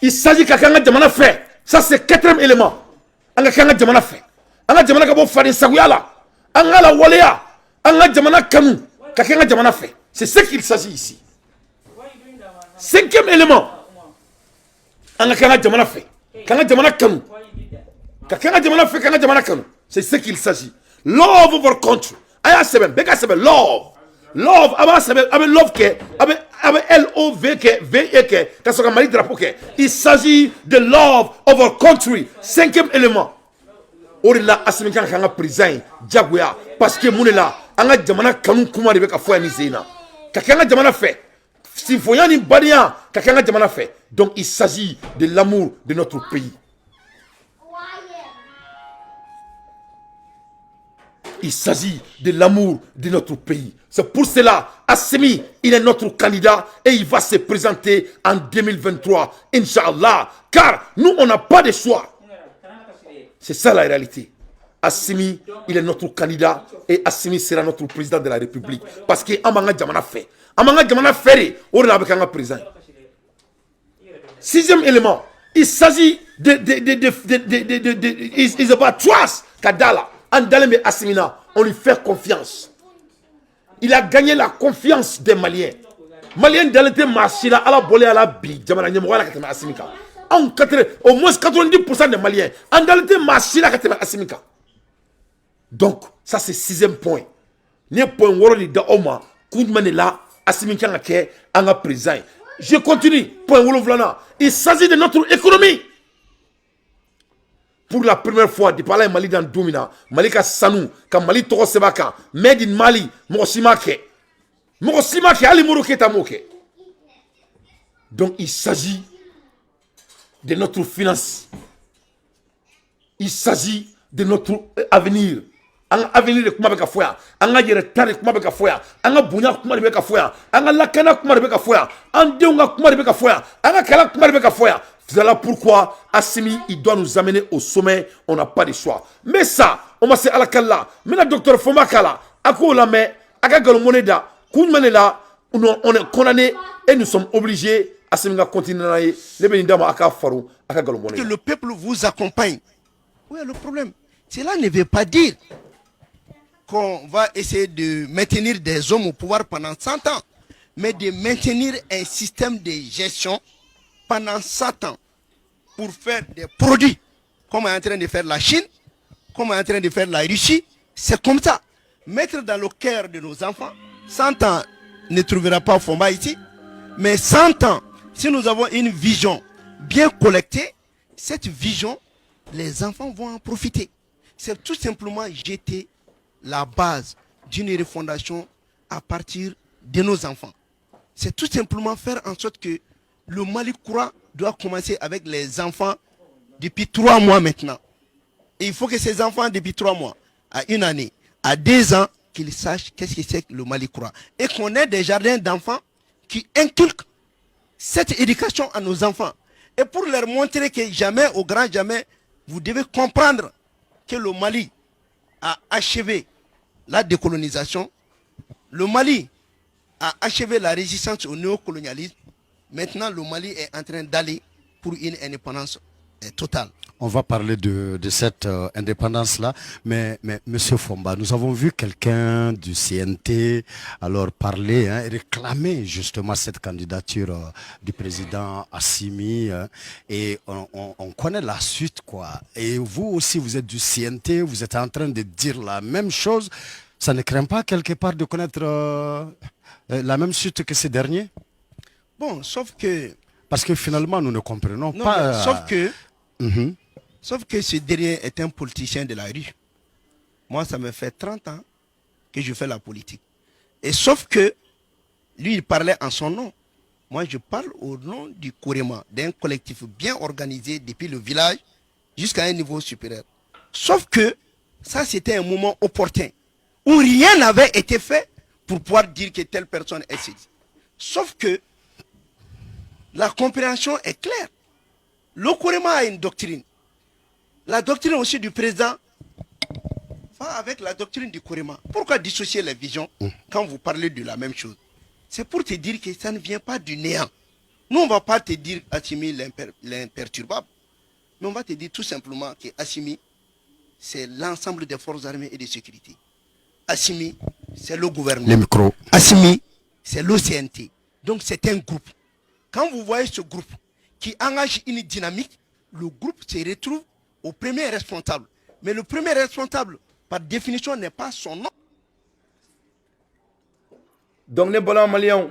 Il s'agit de quelqu'un qui fait. Ça, c'est quatrième élément. Quelqu'un qui a fait. Quelqu'un qui a fait Saguyala. La Walea. Quelqu'un qui a fait. C'est ce qu'il s'agit ici. Cinquième élément. Quelqu'un qui a fait. Quelqu'un qui a fait. C'est ce qu'il s'agit. Love of our country. Aya seben, beka seben, love. Love, aba seben, abe love ke, abe L-O-V ke, V-E ke, kasoka mali drapeau ke. Il s'agit de love of our country. Cinquième élément. Orila Assimi kan kanga prison, Jaguya, parce que mounela, anga jamana kanu kuma de beka foya ni zena. Kakanga jamana fait. Si foya ni badia, kakanga jamana fait. Donc il s'agit de l'amour de notre pays. Il s'agit de l'amour de notre pays. C'est pour cela, Assimi, il est notre candidat et il va se présenter en 2023, Inch'Allah. Car nous, on n'a pas de choix. C'est ça la réalité. Assimi, il est notre candidat et Assimi sera notre président de la République. Parce que Amanga Djamana fait. Amanga Djamana fait, on est avec un président. Sixième élément, il s'agit is about trust. Kadala. Andaleme Assimina, on lui fait confiance. Il a gagné la confiance des Maliens. Maliens d'alete machina à la bolé à la bi, Djamana Nyamwala Katema Assimika. Au moins 90% des Maliens. Andalete machina Katema Assimika. Donc, ça c'est sixième point. N'y a point worli da Oma, Koudmanela, Assimika Nake, Anga président. Je continue. Point Woloflana. Il s'agit de notre économie. Pour la première fois, depuis là, Mali dans Domina, Mali ka Sanou, ka Mali Toro Sebaka, Made in Mali, Mosimake, Ali Moroke Tamoke. Donc il s'agit de notre finance. Il s'agit de notre avenir. Un avenir de Kumabeka Foya, un retard de Kumabeka Foya, un Bounya Kumabeka Foya, un Lakana Kumabeka Foya, un Deunga Kumabeka Foya, un Kala Kumabeka Foya. Voilà pourquoi Assimi, il doit nous amener au sommet. On n'a pas de choix. Mais ça, on va se à la kala. Mais le docteur Fomakala, à quoi la met, à quoi moneda, Kounmanela, on est condamné et nous sommes obligés. Assimi va continuer. Que le peuple vous accompagne. Oui, le problème, cela ne veut pas dire qu'on va essayer de maintenir des hommes au pouvoir pendant 100 ans, mais de maintenir un système de gestion pendant 100 ans. pour faire des produits, comme est en train de faire la Chine, comme est en train de faire la Russie. C'est comme ça. Mettre dans le cœur de nos enfants, 100 ans ne trouvera pas Fomba ici, mais 100 ans, si nous avons une vision bien collectée, cette vision, les enfants vont en profiter. C'est tout simplement jeter la base d'une refondation à partir de nos enfants. C'est tout simplement faire en sorte que le Mali courant doit commencer avec les enfants depuis 3 mois maintenant. Et il faut que ces enfants, depuis 3 mois, à 1 année, à 2 ans, qu'ils sachent qu'est-ce que c'est que le Mali courant. Et qu'on ait des jardins d'enfants qui inculquent cette éducation à nos enfants. Et pour leur montrer que jamais, au grand jamais, vous devez comprendre que le Mali a achevé la décolonisation. Le Mali a achevé la résistance au néocolonialisme. Maintenant, le Mali est en train d'aller pour une indépendance totale. On va parler de cette indépendance-là, mais Monsieur Fomba, nous avons vu quelqu'un du CNT alors parler et réclamer justement cette candidature du président Assimi et on connaît la suite quoi. Et vous aussi, vous êtes du CNT, vous êtes en train de dire la même chose. Ça ne craint pas quelque part de connaître la même suite que ces derniers? Bon, sauf que... Parce que finalement, nous ne comprenons pas... Sauf que ce dernier est un politicien de la rue. Moi, ça me fait 30 ans que je fais la politique. Et sauf que lui, il parlait en son nom. Moi, je parle au nom du Korema, d'un collectif bien organisé depuis le village jusqu'à un niveau supérieur. Sauf que ça, c'était un moment opportun où rien n'avait été fait pour pouvoir dire que telle personne est saisie. Sauf que la compréhension est claire. Le Korema a une doctrine. La doctrine aussi du président va avec la doctrine du Korema. Pourquoi dissocier les visions quand vous parlez de la même chose? C'est pour te dire que ça ne vient pas du néant. Nous, on ne va pas te dire Assimi l'imperturbable. Mais on va te dire tout simplement que Assimi, c'est l'ensemble des forces armées et de sécurité. Assimi, c'est le gouvernement. Les micros. Assimi, c'est l'OCNT. Donc c'est un groupe. Quand vous voyez ce groupe qui engage une dynamique, le groupe se retrouve au premier responsable. Mais le premier responsable, par définition, n'est pas son nom. Donc, les ballons maliens,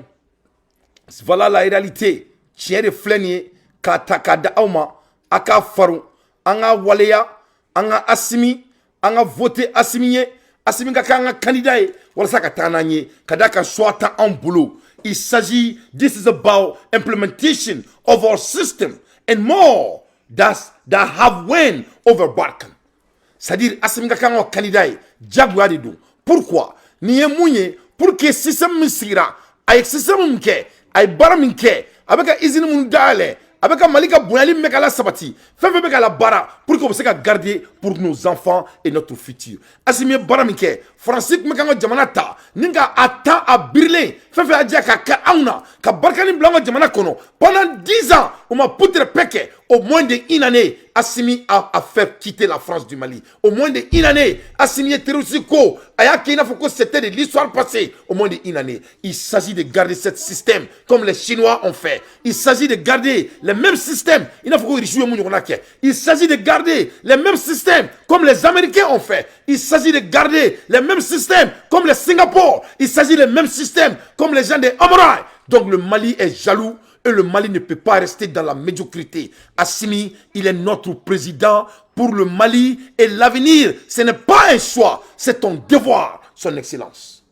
voilà la réalité. Tien de flenier, katakada auma, aka faru, anga waleya, anga Assimi, anga voté Assimi, Assimi anga candidat, wala sa katananye, kadaka swata en boulot. Il s'agit, this is about implementation of our system and more that have won over Balkan. C'est-à-dire, Assimi anga candidat, jagwa de do. Pourquoi? Ni mouye, pour que système misira, avec système mke, avec bara mke, avec un usine mundale, avec un malika bounali mekala sabati, fait la bara, pour qu'on puisse garder pour nos enfants et notre futur. Assimi bara mke, Francis mekanga jamanata, ninga ata a birle, fait adja ka auna, ka barkani blanco jamana kono, pendant 10 ans, on m'a poutré peke, au moins d'une année, Assimi a fait quitter la France du Mali. Au moins d'une année, Assimi est terroristique. C'était de l'histoire passée. Au moins d'une année. Il s'agit de garder ce système comme les Chinois ont fait. Il s'agit de garder le même système. Il s'agit de garder le même système comme les Américains ont fait. Il s'agit de garder le même système comme les Singapour. Il s'agit du même système comme les gens des Amorai. Donc le Mali est jaloux. Et le Mali ne peut pas rester dans la médiocrité. Assimi, il est notre président pour le Mali et l'avenir. Ce n'est pas un choix, c'est ton devoir, son excellence.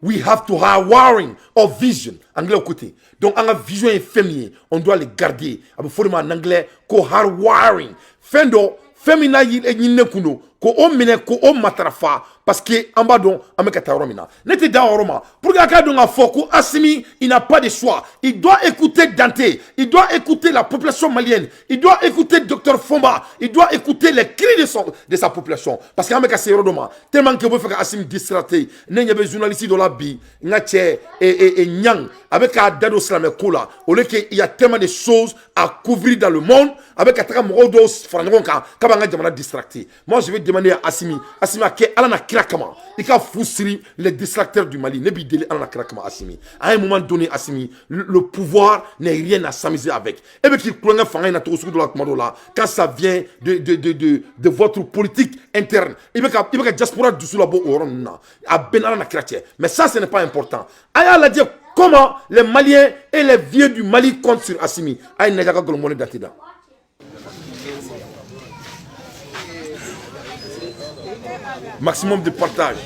We have to have wiring of vision. Anglais au côté. Donc, en vision infirmière, on doit les garder. Il faut en anglais, ko hard wiring. Fendo, femina yine kuno, ko o mine, ko o matrafa. Parce que en bas donc amekata romina n'était dans Roma pour que donc a foko Assimi il n'a pas de choix, il doit écouter Dante, il doit écouter la population malienne, il doit écouter Dr Fomba, il doit écouter les cris de sa population parce qu'ameka c'est Rodoma tellement que vous faites Assimi distraité n'enye be journaliste de la bi ngache et nyang avec un dado slamé kola au lieu qu'il y a tellement de choses à couvrir dans le monde avec un modo frangonka kabanga jamana distracté. Moi je vais demander à Assimi ke alana krakama il ka fousri les distracteurs du Mali ne bi délé alana krakama Assimi. À un moment donné Assimi le pouvoir n'est rien à s'amuser avec. Et bien qu'il plonge fanga na to de la là quand ça vient de votre politique interne. Il veut que diaspora du sous la bo oronna a ben alana krakche. Mais ça ce n'est pas important. Aya la dire comment les Maliens et les vieux du Mali comptent sur Assimi. Aya n'a pas golomone datida. Maximum de partage.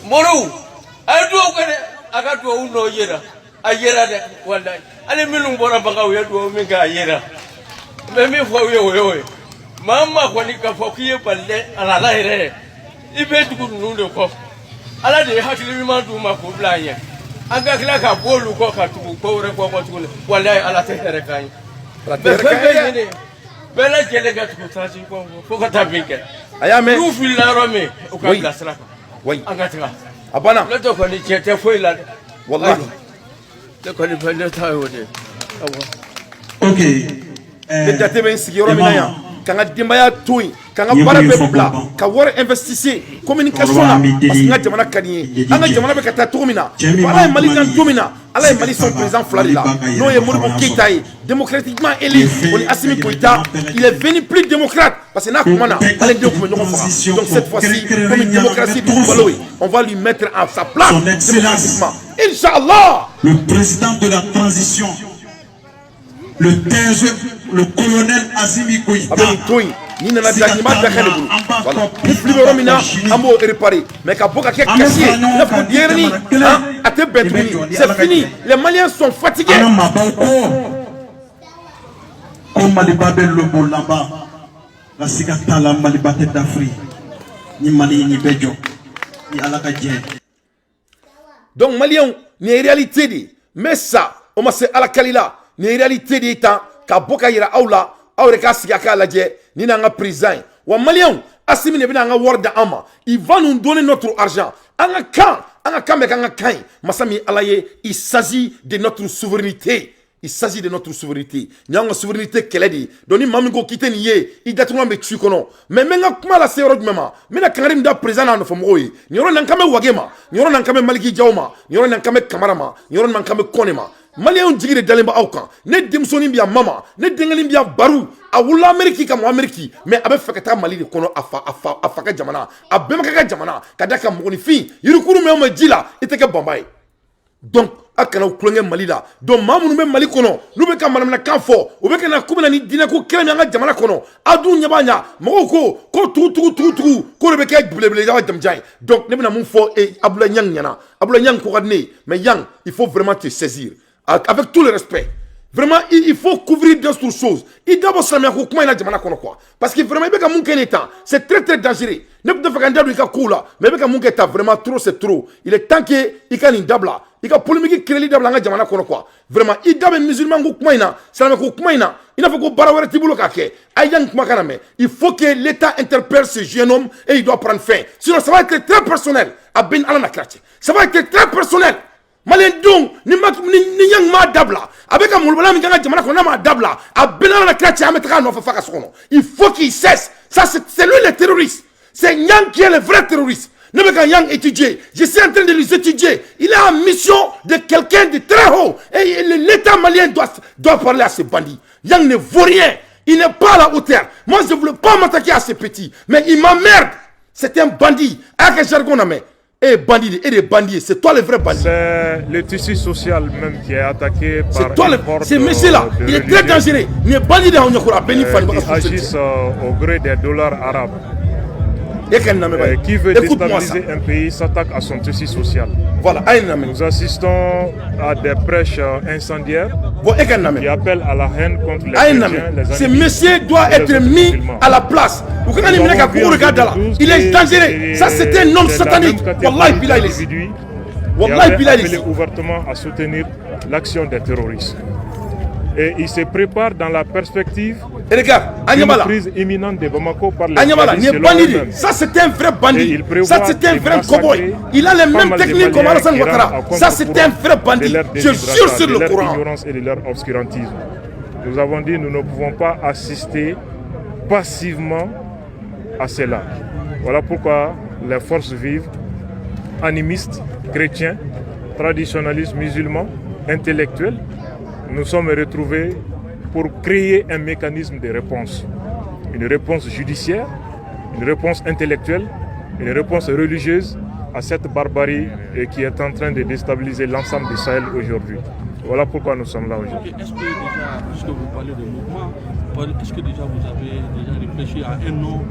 Moro, I do I got to own no yera. I yera that one day. I didn't mean what about we had to make a yera. Let me for you. Mamma, when you can forgive but let a lie. If you could know the cough, I like the happy man to my poor blind. I got like a bowl of coca to pour a cocoa one day. I'll take her a kind. Bella Jellica to touch you for a I am a feel around me. Oui. Angatra. Abana. Let us call it Cheta Fuela. Wallahi. The California Tower. Okay. Le jatebe sigiro minaya. Kanga dimbaya tui. Kanga bara bebla. Ka war investissé. Communication là. Parce que nga jamana kaniye. Anga jamana be kata tomina. Ala Mali kan tomina. Ala Mali son président Flalila. Non ye Modibo Keïta démocratiquement élu. On est Assimi Goïta. Il est venu plus démocrate. Parce que n'a kumana. Allez deux comme nous fera. Donc cette fois-ci, comme une démocratie du Baloui, on va lui mettre à sa place démocratiquement. Inch'Allah. Le président de la transition. Le colonel Assimi Goïta. Ni nana bila ni ma dakane bulu voilà ni libéro mina ambo réparer mais ka boka ke caché la faut dire ni ate betuni c'est fini les Maliens sont fatigués comme Malibabel le bolamba la sikata la Malibate d'Afrique ni Mali ni Bejo ni alaka dje donc Maliens ni réalité dit mais ça on m'a c'est ala kalila ni réalité dit tant ka boka ira aula awre ka sigaka la dje ni nanga prison wa Maliens Assimi ne bina nga warda ama il va nous donner notre argent anga kan me kanga kan masami alaye il s'agit de notre souveraineté. Il s'agit de notre souveraineté. Nous avons une souveraineté qu'elle dit. Donc, nous avons quitté nié. Il doit trouver tu connais. Mais maintenant, comment la série de maman? Maintenant, quand il est présent dans le fond, nous avons un camé wagema. Nous avons un camé maliki jauma. Nous avons un camé kamarama. Nous avons un camé konema. Malien on dit d'alimba aucun. Ne dimsoni bien maman. Ne dengalim bien barou. A wula Amérique comme Amérique. Mais avec fakata mali de kono afaka jamana. A bemaka jamana. Kadaka moni fi. Yurukuru me on dit là. Et t'es que bambay. Donc, akana uklonge Mali la donc mamu nous Mali kono nous be ka manamna kanfo o be kana kumana ni dina ko kele nga jamana kono adu nyabanya moko ko tu ko be ka blé jamjay donc ne bena mun fo e abula nyang ko gadne mais yang il faut vraiment te saisir avec tout le respect. Vraiment, il faut couvrir d'autres choses. Il doit se mettre au coin de la jamana quoi. Parce que vraiment, c'est très très dangereux. Ne peut pas faire un diable mais vraiment trop, c'est trop. Il est temps qu'il y ait une dabla. Il y a polémique qui est dabla dans la jamana quoi. Vraiment, il doit être musulman au coin là. C'est la coin là. Il faut que barawere tibulo kake. Il faut que l'État interpelle ce jeune homme et il doit prendre fin. Sinon, ça va être très personnel. Ça va être très personnel. Malien donc ni yang ma dabla avec un mulbala mi ganga jamana ko na ma dabla a benana na kratia ametra no fa sono il faut qu'il cesse ça c'est lui le terroriste c'est Nyang qui est le vrai terroriste Ne me yang étudier. Je suis en train de les étudier. Il est en mission de quelqu'un de très haut. Et l'État malien doit parler à ces bandits. Yang ne vaut rien. Il n'est pas à la hauteur. Moi, je ne voulais pas m'attaquer à ces petits. Mais il m'emmerde. C'est un bandit. Avec un jargon, mais. Et bandit, et des bandits, c'est toi le vrai bandit. C'est le tissu social même qui est attaqué par ces messieurs-là, il est très dangereux. Ils agissent au gré des dollars arabes. Qui veut déstabiliser un pays s'attaque à son tissu social. Voilà. Nous assistons à des prêches incendiaires qui appellent à la haine contre les chrétiens, les ce monsieur doit être mis à la place. Il est dangereux. Ça, c'est un homme satanique. Wallahi Bilal, il est. Wallahi Bilal, il est ouvertement à soutenir l'action des terroristes. Et il se prépare dans la perspective d'une prise imminente de Bamako par les bandits. Ça c'est un vrai bandit. Ça c'est un vrai cowboy. Il a les mêmes techniques comme Alassane Ouattara. Ça c'est un vrai bandit. Je jure sur le Coran. De leur ignorance et de leur obscurantisme. Nous avons dit nous ne pouvons pas assister passivement à cela. Voilà pourquoi les forces vives, animistes, chrétiens, traditionnalistes, musulmans, intellectuels, nous sommes retrouvés pour créer un mécanisme de réponse. Une réponse judiciaire, une réponse intellectuelle, une réponse religieuse à cette barbarie qui est en train de déstabiliser l'ensemble du Sahel aujourd'hui. Voilà pourquoi nous sommes là aujourd'hui. Est-ce que déjà, puisque vous parlez de mouvement, est-ce que déjà vous avez déjà réfléchi à un nom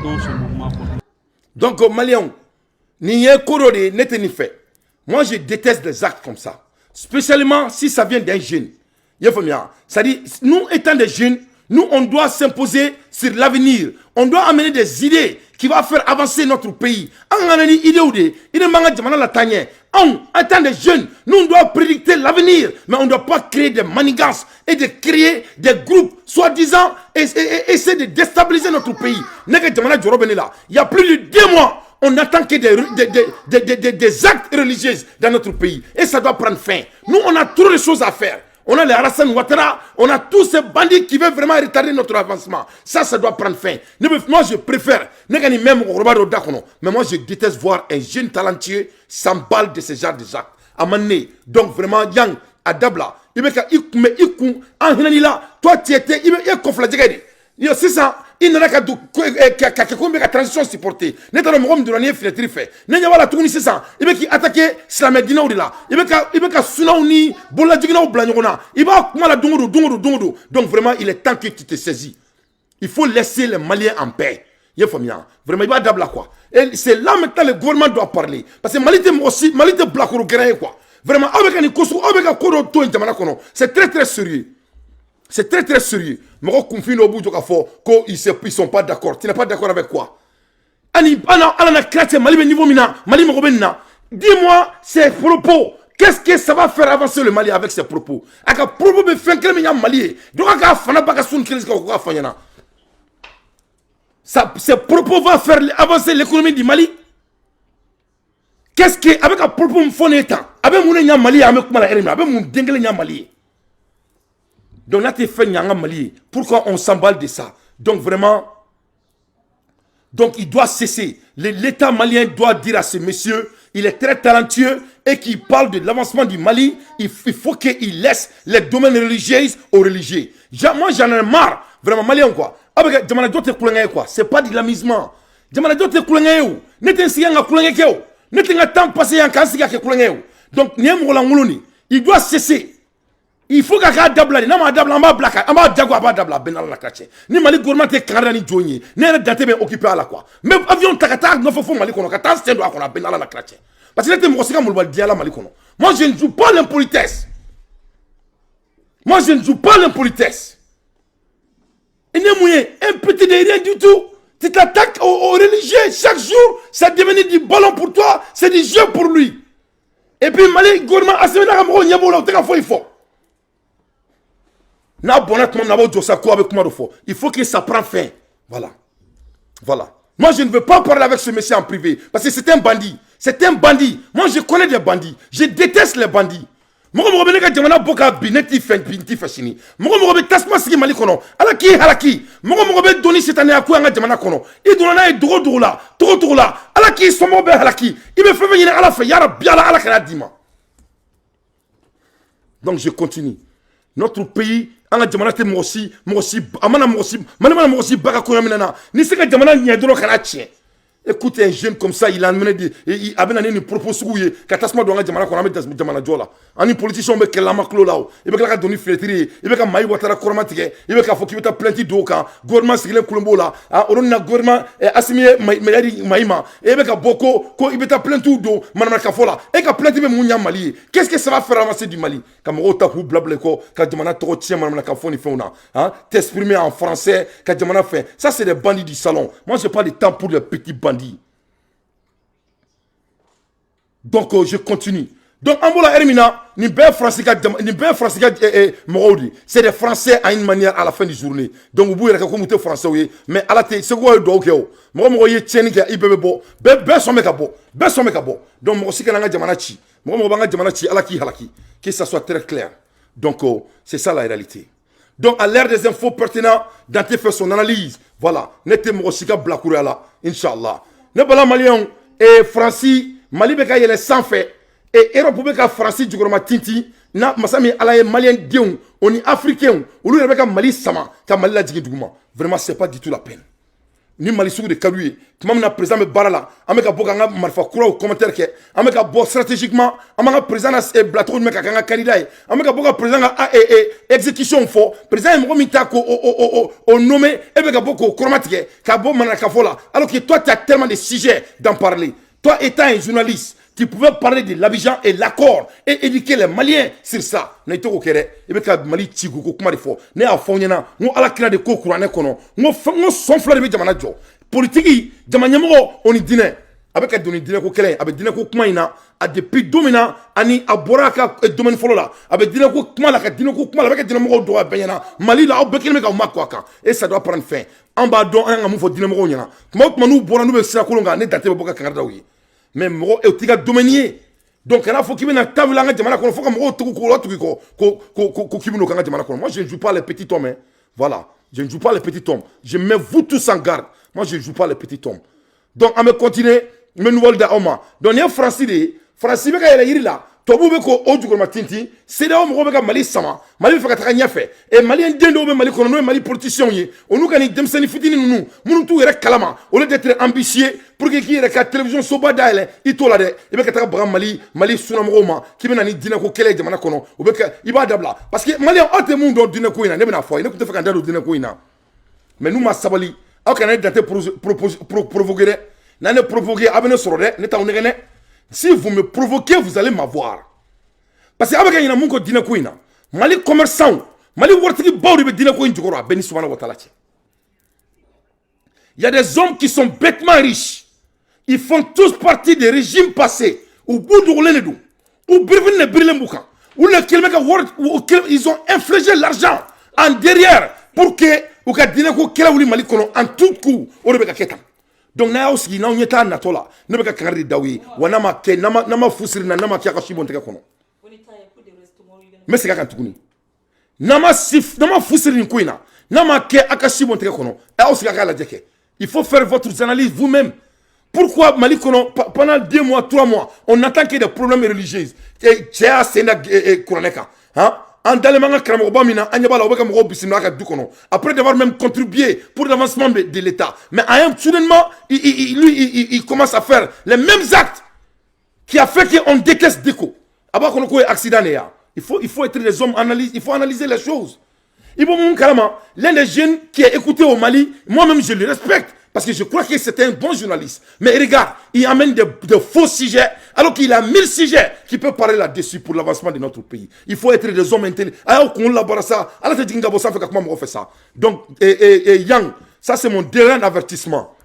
dans ce mouvement? Donc, Maliens, moi je déteste des actes comme ça. Spécialement si ça vient d'un jeune. C'est-à-dire, nous étant des jeunes, nous on doit s'imposer sur l'avenir. On doit amener des idées qui vont faire avancer notre pays. En étant des jeunes, nous on doit prédicter l'avenir. Mais on ne doit pas créer des manigances et de créer des groupes soi-disant et essayer de déstabiliser notre pays. Il y a plus de 2 mois. On n'attend que des actes religieux dans notre pays. Et ça doit prendre fin. Nous, on a trop de choses à faire. On a les Alassane Ouattara, on a tous ces bandits qui veulent vraiment retarder notre avancement. Ça doit prendre fin. Moi, je préfère. Mais moi, je déteste voir un jeune talentueux s'emballe de ce genre de actes. À Mané. Donc, vraiment, Yang, à Dabla. Toi, tu étais. C'est ça. Il n'a qu'à transition supportée. N'est pas le moment de l'année fenêtre fait. N'est pas la tournée, c'est ça. Il veut qu'il attaque Slamedina ou de là. Il veut qu'il Sunaouni, Boladjigna ou Blagnona. Il va comment la dongo. Donc vraiment, il est temps que tu te saisis. Il faut laisser les Maliens en paix. Il faut bien. Vraiment, il va d'abla quoi. Et c'est là maintenant le gouvernement doit parler. Parce que Mali aussi, Mali te blague au grain quoi. Vraiment, c'est très très sérieux. C'est très très sérieux. Mais quand on finit au bout de la fois, ils ne sont pas d'accord. Tu n'es pas d'accord avec quoi? Dis-moi ces propos. Qu'est-ce que ça va faire avancer le Mali avec ces propos? Ces propos vont faire avancer l'économie du Mali. Qu'est-ce que, avec un propos, il faut n'état. Avec mon Mali, avec mon dengue Mali. Donc là, tu fais Nyanga Mali. Pourquoi on s'emballe de ça? Donc vraiment, donc il doit cesser. L'État malien doit dire à ce monsieur, il est très talentueux et qu'il parle de l'avancement du Mali. Il faut qu'il laisse les domaines religieux aux religieux. Moi, j'en ai marre. Vraiment, Malien quoi. C'est pas de l'amusement. Donc, il doit cesser. Il faut qu'il y ait un dabla. Il faut qu'il y ait un dabla. Ni Mali gouvernement est carré ni joigné. Ni un date est occupé à la quoi. Mais avion takata ne faut Mali kono. Kata c'est doit qu'on a benala la crache. Parce que n'était mosika moulba diala Mali kono. Moi je ne joue pas l'impolitesse. Moi je ne joue pas l'impolitesse. Il n'est moyen un petit de rien du tout. Tu t'attaques aux religieux chaque jour. Ça devient du ballon pour toi. C'est du jeu pour lui. Et puis Mali gouvernement a se mettre à mourir. Il faut. Il faut que ça prenne fin. Voilà. Voilà. Moi, je ne veux pas parler avec ce monsieur en privé. Parce que c'est un bandit. C'est un bandit. Moi, je connais des bandits. Je déteste les bandits. Mogo mogo be ka jamana boka bineti finti fasini. Mogo be tasma sigi Mali kono. Ala ki halaki. Mogo be doni cette année aku nga jamana kono. I donna e dogo la. Togo la. Ala ki somo be halaki. Ibe fe venir ala fe ya rabbi ala kana dima. Donc je continue. Notre pays, anga jamana te mosi, amana mosi, manama mosi baka ko yamina. Ni se ka jamana nyedro kana tien. Écoutez, un jeune comme ça, il a amené il a amené une proposition où katasma do nga jamana ko na jamana jola. Ani politicien be kala maklo lawo. Il be ka doni fletri, il be ka mai watara kormatike, il be ka foki beta plenty do kan. Gouvernement sigile kulombo la. On na gouvernement assimilé maïma. Il be ka boko ko il beta plenty do manama ka fola. Et ka plenty be munya Mali. Qu'est-ce que ça va faire avancer du Mali? Kamaro tapu blabla ko ka jamana to tien manama ka foni fauna. T'exprimer en français ka jamana fait. Ça c'est des bandits du salon. Moi je parle de temps pour les petits bandits. Donc je continue. Donc Ambola Hermina, ni ben français Morodi, c'est des français à une manière à la fin du journée. Donc vous pouvez comme vous français oui, mais à la télé c'est quoi do okeo. Moi ye tieni ka ibebe bo, be so meka bo. Donc moi aussi kana jamana chi. Moi banga jamana chi ala ki halaki. Que ça soit très clair. Donc c'est ça la réalité. Donc à l'ère des infos pertinentes, Dante fait son analyse. Voilà, n'était moi aussi ka blakura là, inchallah. Ne bala malien et Francis Mali beka yele sans fait et Europe beka Francis du goroma tinti na masami ala malien dion on est africain ou lui beka Mali sama ka Mali la digi duguma. Vraiment c'est pas du tout la peine. Ni Mali sou de kaluye tumam na président me barala ameka boka nga marfa kura au commentaire ke ameka bo stratégiquement amaka président na plateau meka kanga candidat ameka boka président a exécution fo président mo mita ko o nommé e beka boko chromatique ka bo manaka fola alors que toi tu as tellement de sujets d'en parler. Toi étant un journaliste, tu pouvais parler de l'Abidjan et l'accord et éduquer les Maliens sur ça. N'était au Kéré, et bien que Mali Tigou, comment il faut, n'est à Fonyana, nous à la clé de Kokourane Kono, nous sommes fleurs de Jamanajo. Politique, Jamanyamo, on y dîner. Avec un donné dîner Kokele, avec dîner Kokmaina, à depuis domina, Ani Aboraka et domaine Folola, avec dîner Kokmala, dîner Kokmala, avec dîner Moro Doa Bayana, Mali la Obekelmeka Makwaka, et ça doit prendre fin. En bas d'un amour pour dîner Moroniana. Comment nous, Boranou, Sirakolonga, n'est daté au Boka Kanadaoui. Mais Moro est tiga domanier. Donc il faut qu'il vienne à table là, il faut que Moro moi je ne joue pas les petits hommes. Voilà, je ne joue pas les petits hommes. Je mets vous tous en garde. Moi je ne joue pas les petits hommes. Donc on va continuer mes nouvelles d'Aoma. Donc il y a Francis beka yela là. Tobu beko odu ko matinti, c'est là Moro beka Mali sama. Mali fait ka nya fait. Et Malien dendo be Mali kono no Mali politicien yi. Onu kani demsani fitini nunu. Munu tu yere kalama. Au lieu d'être ambitieux pour que qui yere ka télévision soba daile, itola de. E beka ta bra Mali suna Moro qui mena ni dina ko kele jamana kono. O beka iba dabla parce que Malien ote mundo dina ko ina ne bena fo. Ne ko te fa kan dalo dina ko ina. Mais nous ma sabali, au kana date provoquer. Nane provoquer abene sorode, ne ta onegene. Si vous me provoquez, vous allez m'avoir. Parce que avec un monko dina koina, Mali commerçant, Mali wortiki baudi be dina koin jukora, beni subhanahu wa ta'ala. Il y a des hommes qui sont bêtement riches. Ils font tous partie des régimes passés. Au bout de l'année, ou brivin ne brille mouka, ou le kelmeka ils ont infligé l'argent en derrière pour que ou ka dina ko kela wuli Mali kono en tout coup, au rebeka ketam. Donc na aussi na onyeta na tola ne beka kangari dawi wana ma ke nama fusiri na nama kia kashibo nteka kono mais c'est quand tukuni nama fusiri nkuina nama ke akashibo nteka kono et aussi kaka la djeke il faut faire votre analyse vous-même. Pourquoi Mali kono pendant 2 mois 3 mois on attend qu'il y ait des problèmes religieux et tchea sena koroneka après d'avoir même contribué pour l'avancement de l'État. Mais soudainement, il commence à faire les mêmes actes qui a fait qu'on déteste Déco. Il faut être des hommes, il faut analyser les choses. L'un des jeunes qui est écouté au Mali, moi-même je le respecte. Parce que je crois que c'était un bon journaliste. Mais regarde, il amène de faux sujets, alors qu'il a 1000 sujets qui peuvent parler là-dessus pour l'avancement de notre pays. Il faut être des hommes intelligents. Alors qu'on collabore ça, alors que comment on fait ça. Donc, Yang, ça c'est mon dernier avertissement.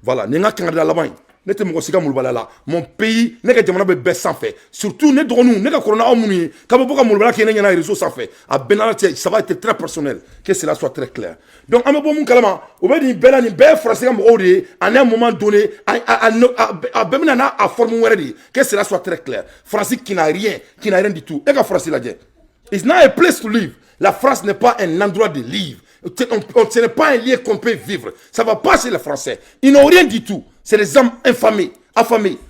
Voilà, Nenga Kangada Labain. ne te mɔgɔ si ka molobaliya la mon pays ne ka jamana bɛ bɛɛ sanfɛ surtout ne dɔgɔninw ne ka kɔrɔ n'aw minnu ye k'a bɛ bɔ ka molobaliya kɛ ne ɲɛna réseau sanfɛ a bɛɛ n'ala cɛ ça va être très personnel que cela soit très clair donc an bɛ bɔ mun kalama o bɛ nin bɛɛ la nin bɛɛ ye faransi ka mɔgɔw de ye à un moment donné a bɛɛ bɛna n'a forme wɛrɛ de ye que cela soit très clair Faransi qui n'a rien du tout e ka Faransi lajɛ it's not a place to live la France n'est pas un endroit de vivre ce n'est pas un lieu qu'on peut vivre ça va pas chez les Français ils n'ont rien du tout c'est des hommes affamés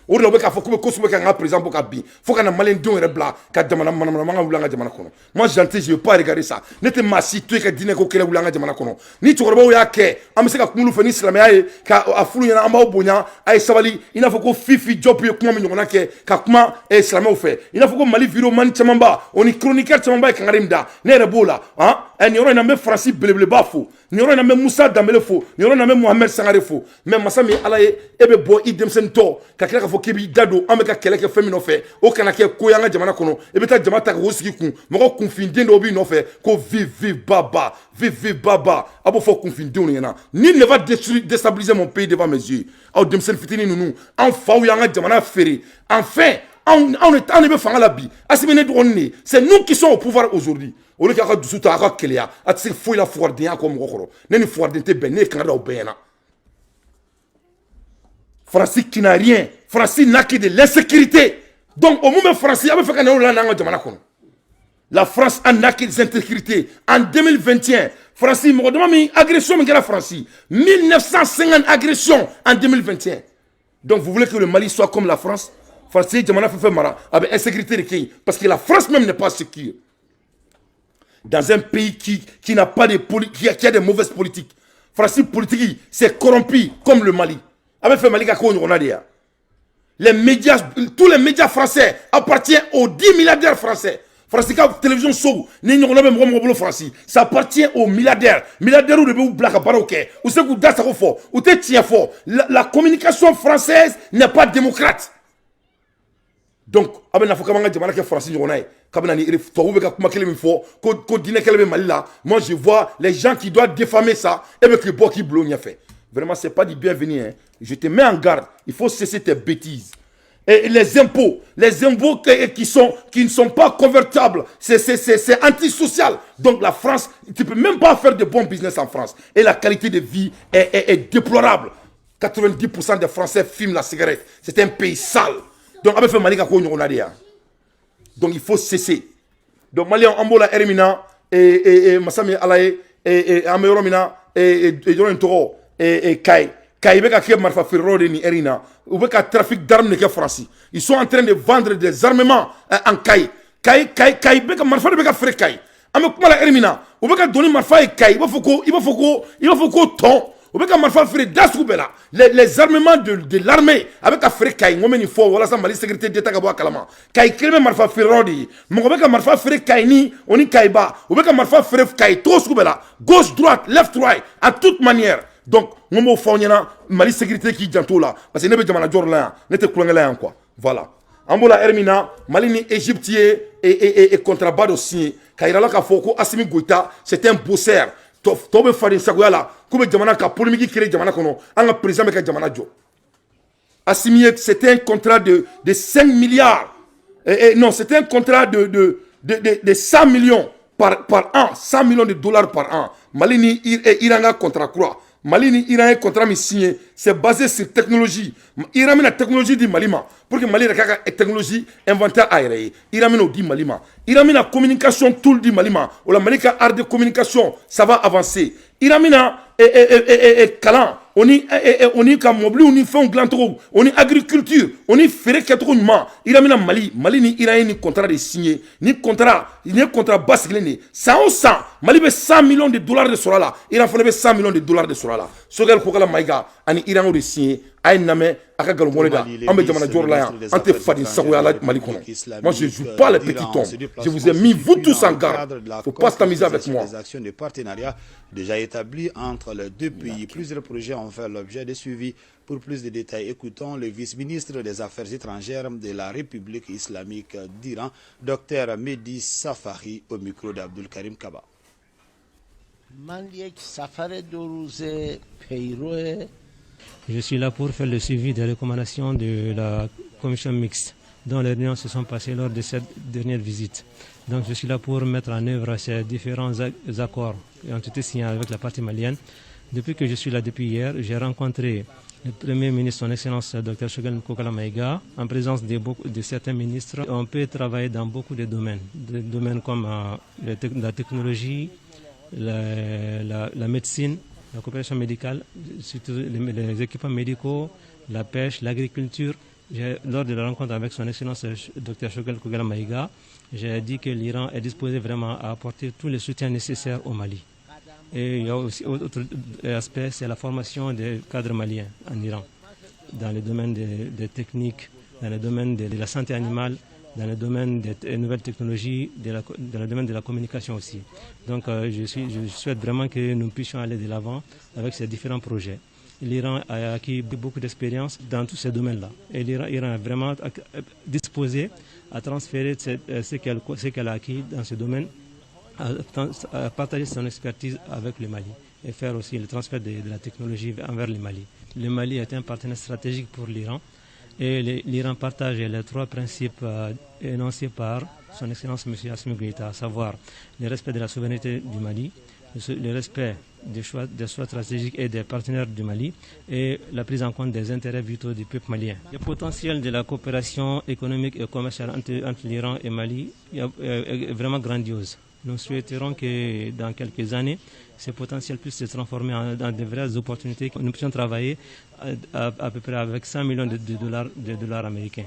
o de la u bɛ k'a fɔ k'u bɛ ko sugu bɛ kɛ an ka président bɔ ka bin fo ka na maliyɛndenw yɛrɛ bila ka jamana manamana ka wuli an ka jamana kɔnɔ moi j'entends je veux pas regarder ça ne tɛ maa si to yen ka diinɛ ko kɛlɛ wuli an ka jamana kɔnɔ ni cɛkɔrɔbaw y'a kɛ an bɛ se ka kum'olu fɛ ni silamɛya ye ka f'ulu ɲɛna an b'aw bonya a ye sabali i n'a fɔ ko Fifi Diop ye kuma min ɲɔgɔnna kɛ ka kuma silamɛw fɛ i n'a fɔ ko Mali vidéoman camanba o ni chroniqueur camanba ye kangari min da ne yɛrɛ b'o la nin yɔrɔ in na n bɛ Faransi belebeleba fo nin yɔrɔ in na n bɛ Musa Dambele fo nin yɔrɔ in na n bɛ Mohamed Sangare fo mais masa min ye Ala ye e bɛ bɔ i denmisɛnnin tɔ ka tila k'a fɔ k'i b'i da don an bɛ ka kɛlɛ kɛ fɛn min nɔfɛ o kana kɛ ko ye an ka jamana kɔnɔ i bɛ taa jama ta k'o sigi kun mɔgɔ kunfinden dɔw b'i nɔfɛ ko vive baba a b'o fɔ kunfindenw ɲɛna ni ne va déstabiliser mon pays devant mes yeux aw denmisɛnnin fitinin ninnu an faw y'an ka jamana feere enfin anw de bɛ fanga la bi Assimi ne dɔgɔnin de c'est nous qui sommes au pouvoir aujourd'hui olu k'a ka dusu ta a ka keleya a tɛ se foyi la fugardenya kɔ mɔgɔ kɔrɔ ne ni fugardenya tɛ bɛn ne ye kangari da aw bɛɛ ɲɛna Faransi qui n'a rien Faransi n'a que de l'insécurité donc au moment Faransi a bɛ fɛ ka na o la n'an ka jamana kɔnɔ la France a n'a que des insécurités en 2021 Faransi mɔgɔ dama min agression min kɛra Faransi 1950 agressions en 2021 donc vous voulez que le Mali soit comme la France Faransi jamana fɛn fɛn mara a bɛ insécurité de kɛ yen parce que la France même n'est pas sécure dans un pays qui n'a pas de qui a des mauvaises politiques Faransi politique c'est corrompu comme le Mali a bɛ fɛ Mali ka k'o ɲɔgɔnna de ya les médias tous les médias français appartiennent aux 10 milliardaires français Faransi ka télévision sow ni ɲɔgɔnna bɛ mɔgɔ bolo Faransi ça appartient aux milliardaires de bɛ u bila ka baaraw kɛ u se k'u da sago fɔ u tɛ tiɲɛ fɔ la communication française n'est pas démocrate donc a bɛ na fɔ k'an ka jamana kɛ Faransi ɲɔgɔnna ye k'a bɛ na ni tubabuw bɛ ka kuma kelen min fɔ ko diinɛ kɛlɛ bɛ Mali la moi je vois les gens qui doivent diffamer ça et bɛ k'i bɔ k'i bilo ɲɛfɛ vraiment c'est pas du bienvenu hein je te mets en garde il faut cesser tes bêtises et les impôts qui ne sont pas convertables c'est antisocial donc la France tu peux même pas faire de bon business en France et la qualité de vie est déplorable 90% des Français fument la cigarette c'est un pays sale donc avec Mali ka ko ɲɔgɔnna de ya donc il faut cesser donc Mali an b'o la heure min na masa min Ala ye an bɛ yɔrɔ min na yɔrɔ in tɔgɔ Kayi bɛ ka kɛ marifa feereyɔrɔ de ni heure in na u bɛ ka trafic d'armes de kɛ Faransi ils sont en train de vendre des armements en Kayi bɛ ka marifa de bɛ ka feere Kayi an bɛ kuma la heure min na u bɛ ka don ni marifa ye Kayi i b'a fɔ ko tɔn u bɛ ka marifa feere da sugu bɛɛ la les armements de l'armée a bɛ ka feere Kayi n ko n bɛ nin fɔ walasa Mali sécurité d'État ka bɔ a kalama Kayi kelen bɛ marifa feereyɔrɔ de ye mɔgɔ bɛ ka marifa feere Kayi ni Kayiba u bɛ ka marifa feere Kayi togo sugu bɛɛ la gauche droite left right en toute manière donc n b'o fɔ aw ɲɛna Mali sécurité k'i janto la parce que ne bɛ jamana jɔyɔrɔ la yan ne tɛ kulonkɛ la yan quoi voilà an b'o la heure min na Mali ni Égypte ye contrat dɔ signé k'a yira la k'a fɔ ko Assimi Goïta c'est un bosseur tɔw bɛ faden sagoya la k'u bɛ jamana ka polémique créer jamana kɔnɔ an ka président bɛ ka jamana jɔ Assimi c'était un contrat de 5 milliards non c'était un contrat de 100 millions par an 100 millions de dollars par an Mali ni Iran ka contrat kura Mali ni Iran ye contrat min signé c'est basé sur technologie Iran mina technologie di Mali ma pour que Mali yɛrɛ k'a ka technologie inventaire a yɛrɛ ye Iran mina o di Mali ma Iran mina communication tool di Mali ma o la Mali ka art de communication ça va avancer Iran mina kalan o ni ka mɔbiliw ni fɛnw dilan cogo o ni agriculture o ni feere kɛcogo ɲuman Iran mina Mali ni Iran ye ni contrat de signé ni contrat ba sigilen de san o san Mali bɛ 100 millions de dollars de sɔrɔ a la Iran fana bɛ 100 millions de dollars de sɔrɔ a la Sogɛl Kokala Mayiga ani Iran o de signé a ye namɛ a ka galonbɔli da an bɛ jamana jɔyɔrɔ la yan an tɛ faden sagoya la Mali kɔnɔ moi je joue pas les petits tons je vous ai mis vous tous en garde faut pas s'amuser avec moi. Des actions de partenariat déjà établies entre les deux pays. Plusieurs projets ont fait l'objet de suivi. Pour plus de détails, écoutons le vice-ministre des Affaires étrangères de la République islamique d'Iran, Dr Mehdi Safari, au micro d'Abdul Karim Kaba. من یک سفر 2 روزه پیرو Je suis là pour faire le suivi des recommandations de la commission mixte, dont les réunions se sont passées lors de cette dernière visite. Donc je suis là pour mettre en œuvre ces différents accords qui ont été signés avec la partie malienne. Depuis que je suis là depuis hier, j'ai rencontré le Premier ministre, son Excellence Dr Choguel Kokala Maïga, en présence de certains ministres. On peut travailler dans beaucoup de domaines comme la technologie, la médecine, la coopération médicale, surtout les équipements médicaux, la pêche, l'agriculture. Lors de la rencontre avec son Excellence Dr Choguel Kokala Maïga, j'ai dit que l'Iran est disposé vraiment à apporter tous les soutiens nécessaires au Mali. Et il y a aussi autre aspect, c'est la formation des cadres maliens en Iran, dans le domaine des techniques, dans le domaine de la santé animale, dans le domaine des nouvelles technologies, dans le domaine de la communication aussi. Donc je souhaite vraiment que nous puissions aller de l'avant avec ces différents projets. L'Iran a acquis beaucoup d'expérience dans tous ces domaines-là. Et l'Iran est vraiment disposé à transférer ce qu'elle a acquis dans ce domaine, à partager son expertise avec le Mali et faire aussi le transfert de la technologie envers le Mali. Le Mali est un partenaire stratégique pour l'Iran et l'Iran partage les 3 principes énoncés par son Excellence M. Assimi Goïta, à savoir le respect de la souveraineté du Mali, le respect des choix stratégiques et des partenaires du Mali et la prise en compte des intérêts vitaux du peuple malien. Le potentiel de la coopération économique et commerciale entre l'Iran et le Mali est vraiment grandiose. Nous souhaiterons que dans quelques années, ce potentiel puisse se transformer en de vraies opportunités, que nous puissions travailler à peu près avec 100 millions de dollars américains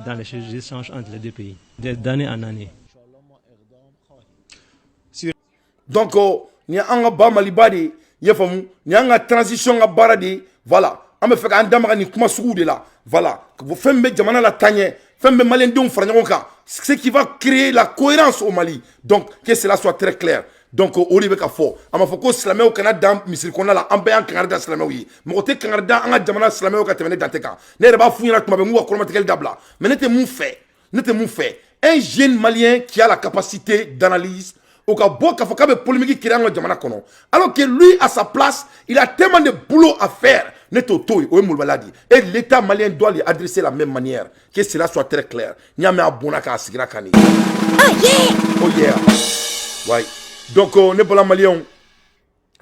dans les échanges entre les 2 pays, d'année en année. Donc, ni anga ba malibadi yafamu ni anga transition ga baradi voilà on me fait ka ndama ni kuma sugu de là voilà vous faites jamana la tanye faites malien dum franyoka ce qui va créer la cohérence au Mali. Donc que cela soit très clair. Donc au lieu ka fo ama foko islamé au Canada misir kona la ambe en Canada islamé wi mo te Canada anga jamana islamé au ka temene danteka ne ba funyana kuma be ngwa koloma tekel dabla mais n'était mou fait un jeune malien qui a la capacité d'analyse au cas où il y a polémique qui est alors que lui à sa place il a tellement de boulot à faire et l'État malien doit lui adresser la même manière, que cela soit très clair. Oh yeah ouais. Donc ne pas la malien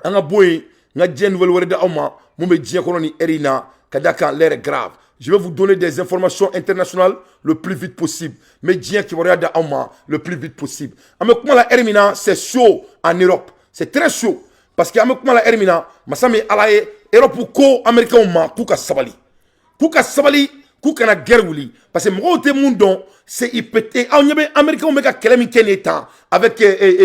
on a boy na dien nouvelle word auma mo me dien koloni erina kadaka l'air est grave. Je vais vous donner des informations internationales le plus vite possible. Mais bien qui vont regarder à moi le plus vite possible. Avec moi la Hermina, c'est chaud en Europe. C'est très chaud. Parce qu'avec moi la Hermina, Masami alaye Europe ko Américain ma kuka sabali. Kuka sabali, kuka na guerre wuli. Parce que moi te mundo c'est IPT. Ah on y a Américain on meka kelemi keneta avec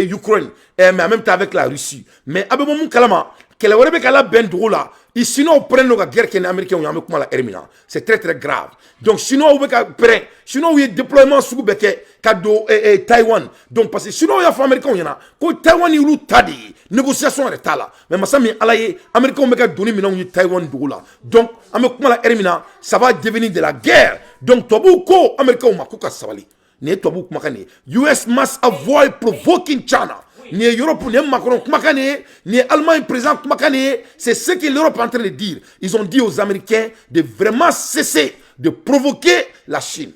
Ukraine mais en même temps avec la Russie. Mais avec mon kalama qu'elle aurait la ben drola. Et sinon, on prend la guerre qui est américaine, on a mis la Hermina. C'est très très grave. Donc, sinon, on prend, sinon, il y a déploiement sous Beke, Kado et Taïwan. Donc, parce que sinon, il y a des américains, il y en a. Quand Taïwan est où tadi, négociation est là. Mais ma sami alaye, américain, on va donner maintenant Taïwan drola. Donc, avec la Hermina, ça va devenir de la guerre. Donc, Tobuko, américain, on m'a kuka savali. Ne Tobuko makane. US must avoid provoking China. Ni Europe, ni Macron, ni Allemagne présent, c'est ce que l'Europe est en train de dire. Ils ont dit aux Américains de vraiment cesser de provoquer la Chine.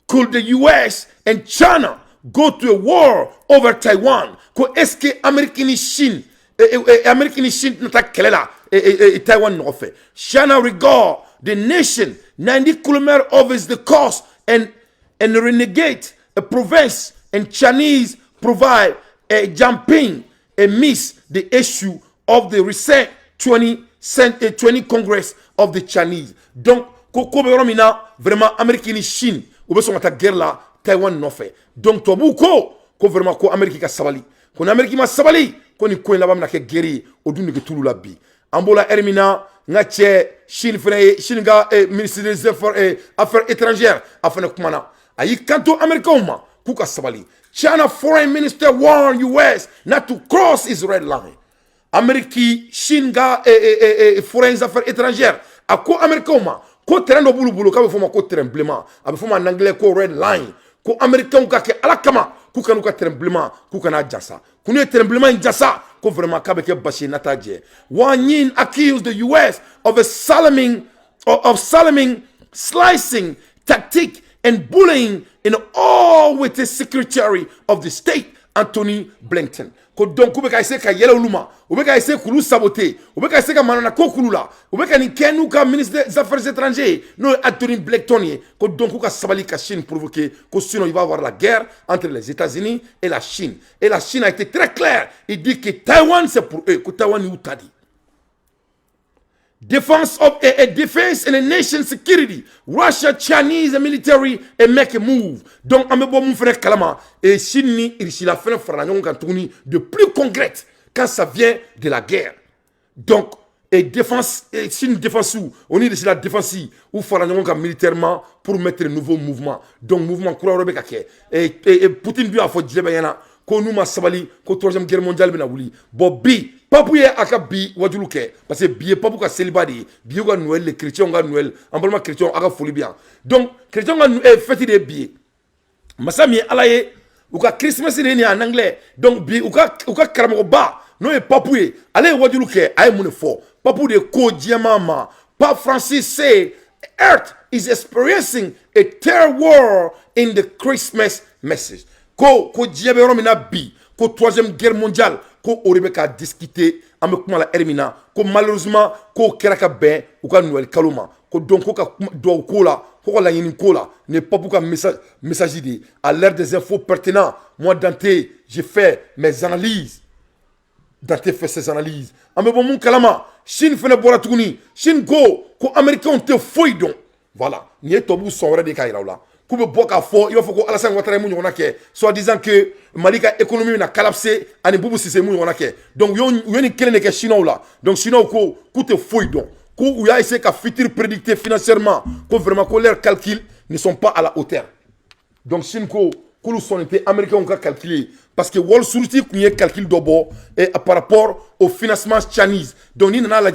Could the US and China go to a war over Taiwan? Est-ce que Amérique et Chine, Taiwan n'ont fait? China regard the nation 90 km over the coast and renegade a province and Chinese provide a jumping and miss the issue of the recent 20 Congress of the Chinese. Donc, Koko Beromina, vraiment, Amérique et Chine, ou bien ta guerre là, Taïwan n'a fait. Donc, toi, beaucoup, ko vraiment, ko Amérique a sabali. Ko Amérique ma sabali, ko ni ko là-bas, n'a que guéri, au dune que tout le labi. Ambola Hermina, n'a que Chine, Chine, ministre des Affaires étrangères, afin de Kumana. Aïe, kanto Américain, kuka sabali. China foreign minister warned US not to cross his red line. Amérique, Chine, foreign affaires étrangères. A quoi américain ma? Ko terrain do bulu bulu ka be foma ko tremblement. A be foma en anglais ko red line. Ko américain ka ke ala kama ku kanu ka tremblement ku kana jassa. Ku ne tremblement jassa ko vraiment ka be ke basi nata je. Wang Yin accused the US of a salaming, slicing tactic and bullying in all with the Secretary of the State Anthony Blinken. Ko donc ube ka essayer ka yele uluma, ube ka essayer kulu saboter, ube ka essayer ka manana ko kulu la, ube ka ni kenu ka ministre des Affaires étrangères, no Anthony Blinken ko donc ka sabali ka Chine provoquer, ko sinon il va y avoir la guerre entre les États-Unis et la Chine. Et la Chine a été très claire, il dit que Taïwan c'est pour eux, que Taïwan est outadi. Defense and a nation security. Russia, Chinese military and make a move. Donc, on me bon mon frère Kalama et Chine il la fin de plus concrète quand ça vient de la guerre. Donc, et défense et Chine défense où on est de la défense ou faire militairement pour mettre un nouveau mouvement. Donc, mouvement Kura Rebecca et Poutine lui a fait dire ko nous ma sabali ko troisième guerre mondiale bena wuli bobbi papuye aka bi wajulu ke parce que bi papu ka célibadi bi ko Noël les chrétiens ga Noël embalma chrétien aka folie bien donc chrétien ga fête de bi masami alaye ou ka Christmas ni en anglais donc bi ou ka karamo ba no e papuye ale wajulu ke ay mun fo papu de ko diamama pa Francis say earth is experiencing a terror war in the Christmas message. Ko diable romina bi ko troisième guerre mondiale ko oribe ka discuter ame kuma la hermina ko malheureusement ko keraka ben ou ka Noël kaluma ko donc ko ka do ko la ko la yin ko la n'est pas pour ka message dit à l'ère des infos pertinents. Moi Dante j'ai fait mes analyses, Dante fait ses analyses ame bon mon kalama Chine fene bora tuguni Chine ko américain te foy don voilà ni e tobu sonre de kaira la Koube boka fo, il faut que Alassane Ouattara mou yon ake, soit disant que Malika économie n'a collapsé, ani boubou si c'est mou yon ake. Donc yon ni kele neke Chinois là. Donc Chinois ko koute fouille donc. Ko ou ya essayé ka futur prédicté financièrement, ko vraiment ko leurs calculs ne sont pas à la hauteur. Donc Chine ko koulou son été américain on ka calculer parce que Wall Street kouye calcul d'obo et par rapport au financement Chinese. Donc ni nana la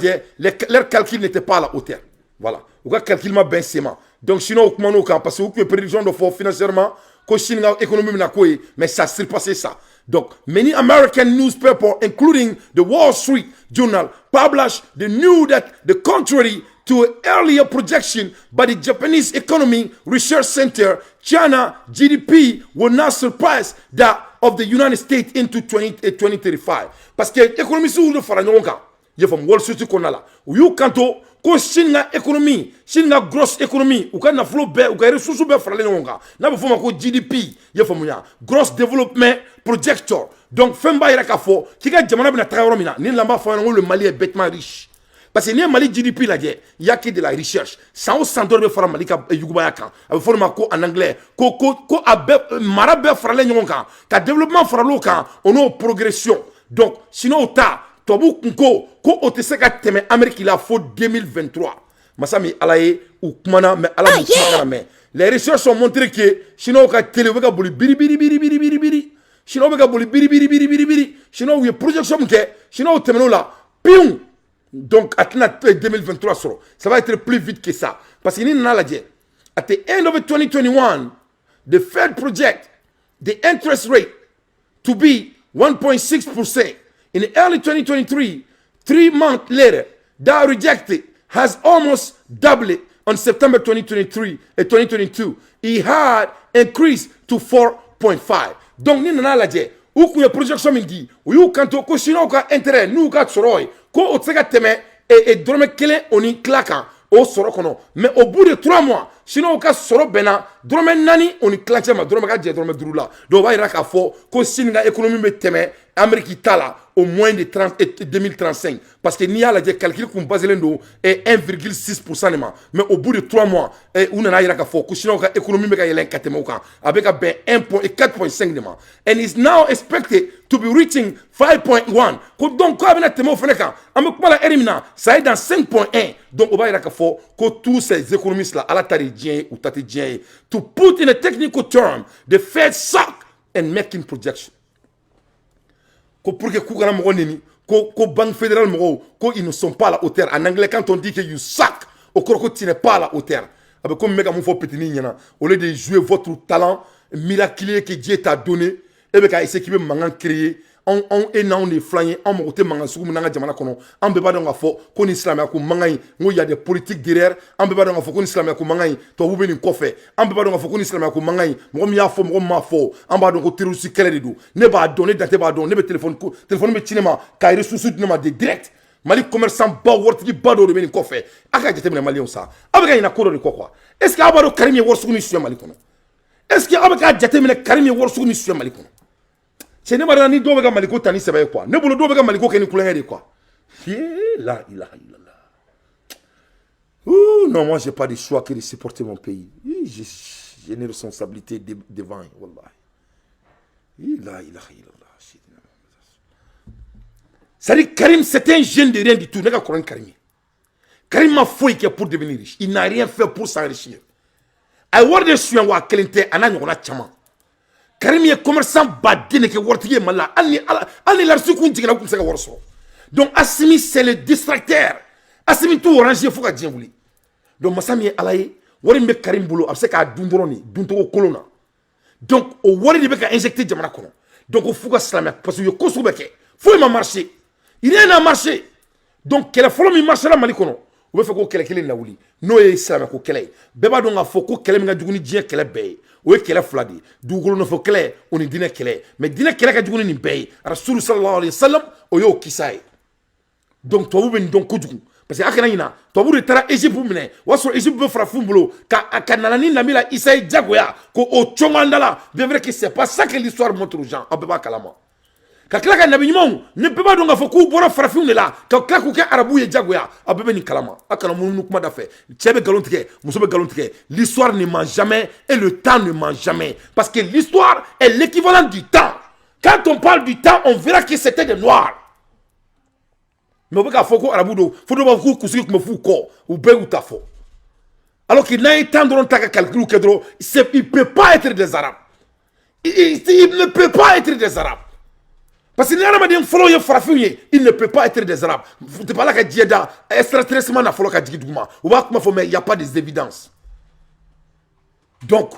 leurs calculs n'étaient pas à la hauteur. Voilà. Ou ka calcul ma ben sema. Donc sinon au comment parce que prédiction de fort financièrement que Chine économie na koy mais ça surpassé ça. Donc many American newspapers including the Wall Street Journal published the news that the contrary to an earlier projection by the Japanese Economy Research Center, China GDP will not surpass that of the United States into 2035. Parce que l'économie sous le faranonga, il faut Wall Street qu'on a là. Ou you kanto ko Chine na économie, Chine na grosse économie, ou ka na flow be, ou ka ressources be frale ngonga. Na be foma ko GDP, il faut munya gross development projector. Donc femba ira ka fo, ki ka jamana bina travailler mina, ni lamba fo le Mali est bêtement riche. Parce que ni Mali GDP là il y a que de la recherche. Sans centre be fora Mali ka yugubaya kan. Ave fo ma ko en anglais, ko abe marabe frale ngonga. Ka développement fralo kan, on a progression. Donc sinon ta Tobu ko otese ka teme Amérique il a faut 2023. Masami alaye ou kumana mais ala mukana mais les recherches ont montré que Chino ka télé ka boli biri Chino ka boli biri Chino ou projection ke Chino temeno là pion. Donc atna 2023 soro ça va être plus vite que ça parce que ni na la die at the end of 2021 the Fed project the interest rate to be 1.6%. In early 2023, 3 months later, that rejected has almost doubled on September 2023 and 2022. It had increased to 4.5. Donc, ni nana la je, ou kuye projection mingi, ou yu kanto ko sino ka intérêt, nou ka tsoroy, ko otseka teme et drome kele oni klaka o soro kono. Mais au bout de 3 mois, sinon ka soro bena, drome nani oni klaka ma drome ka je drome drula. Do ba ira ka fo ko singa économie me teme Amérique tala au moins de 2035 parce que n'y a la calcul qu'on base l'endo est 1,6% mais au bout de 3 mois on a ira ka fo ko sinon ka économie me ka yelen katema ka avec ben 1.4.5 and is now expected to be reaching 5.1 ko donc ko abena temo feneka am ko la elimina ça est dans 5.1 donc on va ira ka fo ko tous ces économistes là à la taridien ou tatidien to put in a technical term the Fed suck and making projection. Pour que Kougana Moronini, ko Banque fédérale Moro, ils ne sont pas à la hauteur. En anglais, quand on dit que you suck, au corps tu n'es pas à la hauteur. Comme mec, mon faut petit nina, au lieu de jouer votre talent miraculeux que Dieu t'a donné, et bien, essayer qui veut m'en créer, et na on est flyé en moté mangasou munanga jamana kono en beba donc fo ko ni islam ko mangai ngo y a des politiques derrière en beba donc fo ko ni islam ko mangai to bu beni ko fe en beba donc fo ko ni islam ko mangai mo mi ya fo mo ma fo en ba donc terroriste kele du ne ba donner date ba don ne be téléphone me cinema kay ressources de direct Mali commerçant ba wortigi ba do beni ko fe aka jete me mali on ça abega ina ko do quoi est-ce que abado karimi worsugu ni sur mali kono est-ce que abega jete me karimi worsugu ni sur mali kono c'est ne marana ni do bega mali ko tani sebe quoi ne bolo do bega mali ko ken couleur quoi la ilaha illallah. Ouh non, moi j'ai pas de choix que de supporter mon pays. J'ai une responsabilité devant wallah. La ilaha illallah. C'est-à-dire Karim c'est un jeune de rien du tout, n'est pas Karim. Karim m'a fouillé pour devenir riche, il n'a rien fait pour s'enrichir. A word de suyan wa kelente anani ona chama. Karim est commerçant badine ke wortige mala ani l'arsu kun tigina kun sega worso. Donc Assimi c'est le distracteur. Assimi tout orange faut ka dien wuli. Donc masami alaye wori mbe Karim bolo abse ka dundoroni dunto kolona. Donc o wori de be ka injecter jamana kono. Donc o fuga slamia parce que yo kosu beke. Faut ma marcher. Il rien à marcher. Donc quelle follow mi marcher la mali kono. O be fe ko kele kele na wuli. No e slamia ko kele. Beba donc a fo ko kele mi ga duguni dien kele be. O e kele fladi. Dugolo no fo kele oni dine kele. Mais dine kele ka duguni ni be. Rasul sallallahu alayhi wasallam o yo kisai. Donc toi vous ben donc kojugu. Parce que akana ina to buru tara Egypte mine waso Egypte be frafu bulo ka nanani na mila Isaïe Diagoya ko o chongandala de vrai que c'est pas ça que l'histoire montre aux gens abeba kalama ka klaka nabi nyumon ne peut pas donc foku bora frafu ne la ka klaku ke arabu ye Diagoya abebe ni kalama akana munu kuma da fait chebe galontike musobe galontike l'histoire ne ment jamais et le temps ne ment jamais parce que l'histoire est l'équivalent du temps. Quand on parle du temps on verra que c'était des noirs. Mais on faut arabudo, faut pas vous coucher comme fou quoi ou be ou tafo. Alors qu'il n'a été dans ta calcul que il peut pas être des arabes. Il ne peut pas être des arabes. Parce qu'il n'y a pas de follow your frafuye, il ne peut pas être des arabes. Vous te parlez que Dieda extrêmement na follow ka digiduma. Ou ba kuma fo mais il y a pas des évidences. Donc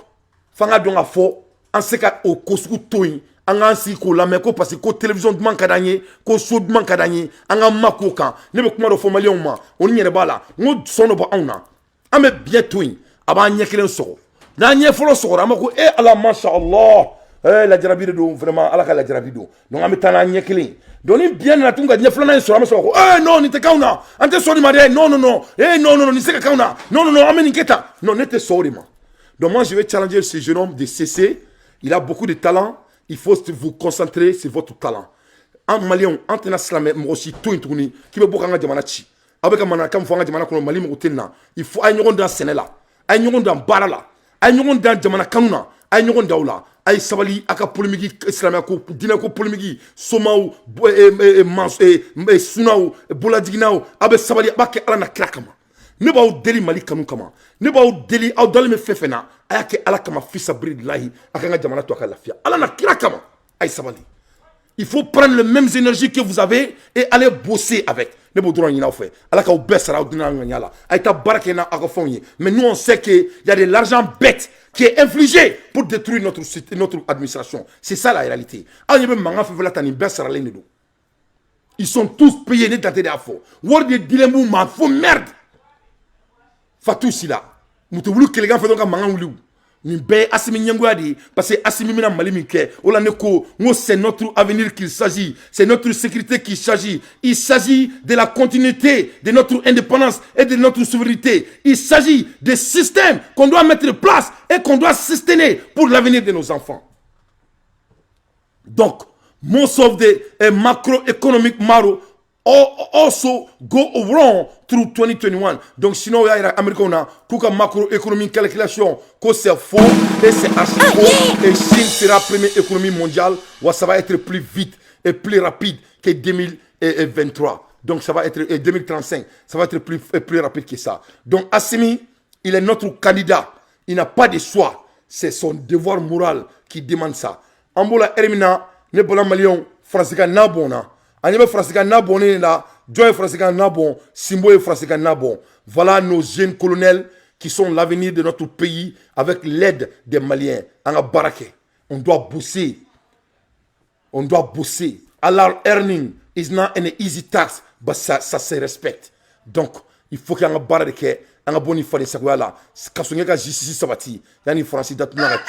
fanga donc a fo en ce cas au kosu toyi anga si ko la meko parce que ko télévision de man kadanye ko so de man kadanye anga mako kan ne be kuma do fo malion ma on nyere bala ngo sono ba auna ame bientôt aba nyekelen so na nye folo so ramako e ala masha Allah la jarabi do vraiment ala ka la jarabi do donc ame tana nyekelen doni bien na tunga nye flana so ramako non ni te kauna ante so ni mari non non ni se kauna non ame ni keta non ne te sorry ma. Donc moi je vais challenger ce jeune homme de CC, il a beaucoup de talent. Il faut vous concentrer sur votre talent. En Malien, en tenant slamé, moi aussi, tout une tournée, qui veut beaucoup de Jamanachi. Avec un manakam, faut un Jamana, Mali, il faut un euro dans Sénéla, un euro dans Barala, un euro dans Jamanakanuna, un euro dans Ola, un Sabali, Aka polémique, Islamako, Dinako polémique, Somaou, Sunao, Boladignao, Abe Sabali, Abake Alana Krakama. Ne ba deli Mali kanu kama ne ba deli aw dal me fefena ayake ala kama fils abridillahi akanga jamana to akala fia ala na kira kama ay sabali. Il faut prendre les mêmes énergies que vous avez et aller bosser avec. Ne bo dron yina fait ala ka obesara odina ngala ay ta barakena akafonye. Mais nous on sait que il y a de l'argent bête qui est infligé pour détruire notre administration. C'est ça la réalité. Ay be manga fefela tani besara lendu. Ils sont tous payés net tante de afo. Word de dilemu ma fo merde. Fatou Sila, mutu wulu kelega fait donc manga wulu. Ni be Assimi Nyangoya di parce que Assimi mina mali minke ola neko ngo c'est notre avenir qu'il s'agit, c'est notre sécurité qu'il s'agit. Il s'agit de la continuité de notre indépendance et de notre souveraineté. Il s'agit des systèmes qu'on doit mettre en place et qu'on doit soutenir pour l'avenir de nos enfants. Donc, most of the macroeconomic model also go wrong through 2021. Donc sinon il y a américain kuka macroéconomique calculation que c'est faux et c'est archi faux et Chine sera la première économie mondiale où ça va être plus vite et plus rapide que 2023. Donc ça va être 2035, ça va être plus rapide que ça. Donc Assimi, il est notre candidat. Il n'a pas de choix. C'est son devoir moral qui demande ça. Ambola Hermina, ne bola malion français na bona. Anime Fransika Nabon là, Joy Fransika Nabon, Simbo Fransika Nabon. Voilà nos jeunes colonels qui sont l'avenir de notre pays avec l'aide des Maliens. On a baraqué. On doit bosser. On doit bosser Allah earning is not an easy task, but ça se respecte. Donc, il faut qu'il y ait un barre de quai, un bon ifade sagoala, quand on y a justice sabati, il y a une France d'être dans la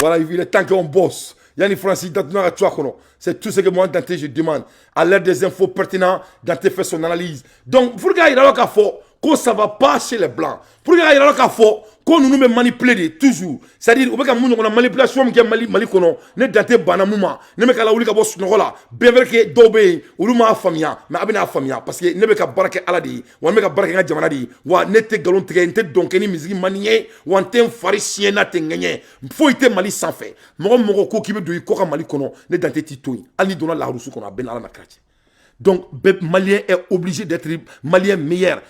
voilà, il est temps qu'on bosse. Yani Francis Datuna Tchouakono. C'est tout ce que moi Dante je demande. À l'aide des infos pertinentes, Dante fait son analyse. Donc, pour que il a le fort, que ça va pas chez les blancs. Pour que il a le fort, qu'on nous manipuler toujours. C'est-à-dire, on a manipulation qui est Mali kono, ne Dante banamouma, ne me kala ulika boss nola, bien vrai que dobe, ou ma famia, mais abena famia, parce que ne me ka barake aladi, ou ne me ka barake na jamanadi, ou ne te galon te donc ni musique manier, ou en tem farisien na tenganye. Faut ite Mali sans fait. Mon ko qui me doit ko Mali kono, ne Dante titoui. Ali donna la roussou qu'on a ben ala na krati. Donc, le Malien est obligé d'être Malien meilleur.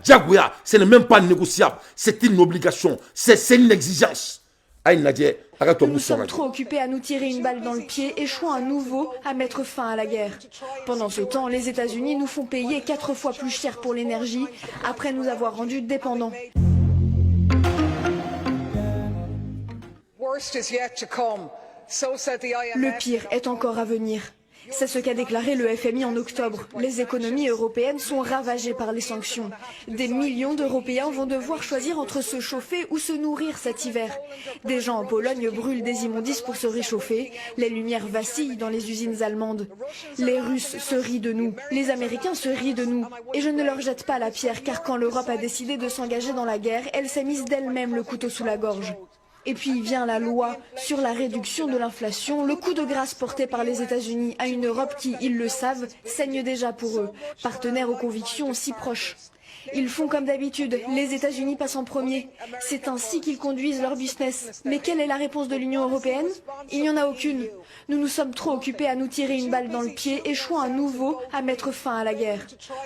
Diagoya, ce n'est même pas négociable. C'est une obligation. C'est une exigence. Nous sommes trop occupés à nous tirer une balle dans le pied, échouant à nouveau à mettre fin à la guerre. Pendant ce temps, les États-Unis nous font payer 4 fois plus cher pour l'énergie, après nous avoir rendus dépendants. Le pire est encore à venir. C'est ce qu'a déclaré le FMI en octobre. Les économies européennes sont ravagées par les sanctions. Des millions d'Européens vont devoir choisir entre se chauffer ou se nourrir cet hiver. Des gens en Pologne brûlent des immondices pour se réchauffer. Les lumières vacillent dans les usines allemandes. Les Russes se rient de nous. Les Américains se rient de nous. Et je ne leur jette pas la pierre, car quand l'Europe a décidé de s'engager dans la guerre, elle s'est mise d'elle-même le couteau sous la gorge. Et puis vient la loi sur la réduction de l'inflation, le coup de grâce porté par les États-Unis à une Europe qui, ils le savent, saigne déjà pour eux, partenaires aux convictions si proches. Ils font comme d'habitude, les États-Unis passent en premier. C'est ainsi qu'ils conduisent leur business. Mais quelle est la réponse de l'Union européenne? Il n'y en a aucune. Nous nous sommes trop occupés à nous tirer une balle dans le pied, échouant à nouveau à mettre fin à la guerre.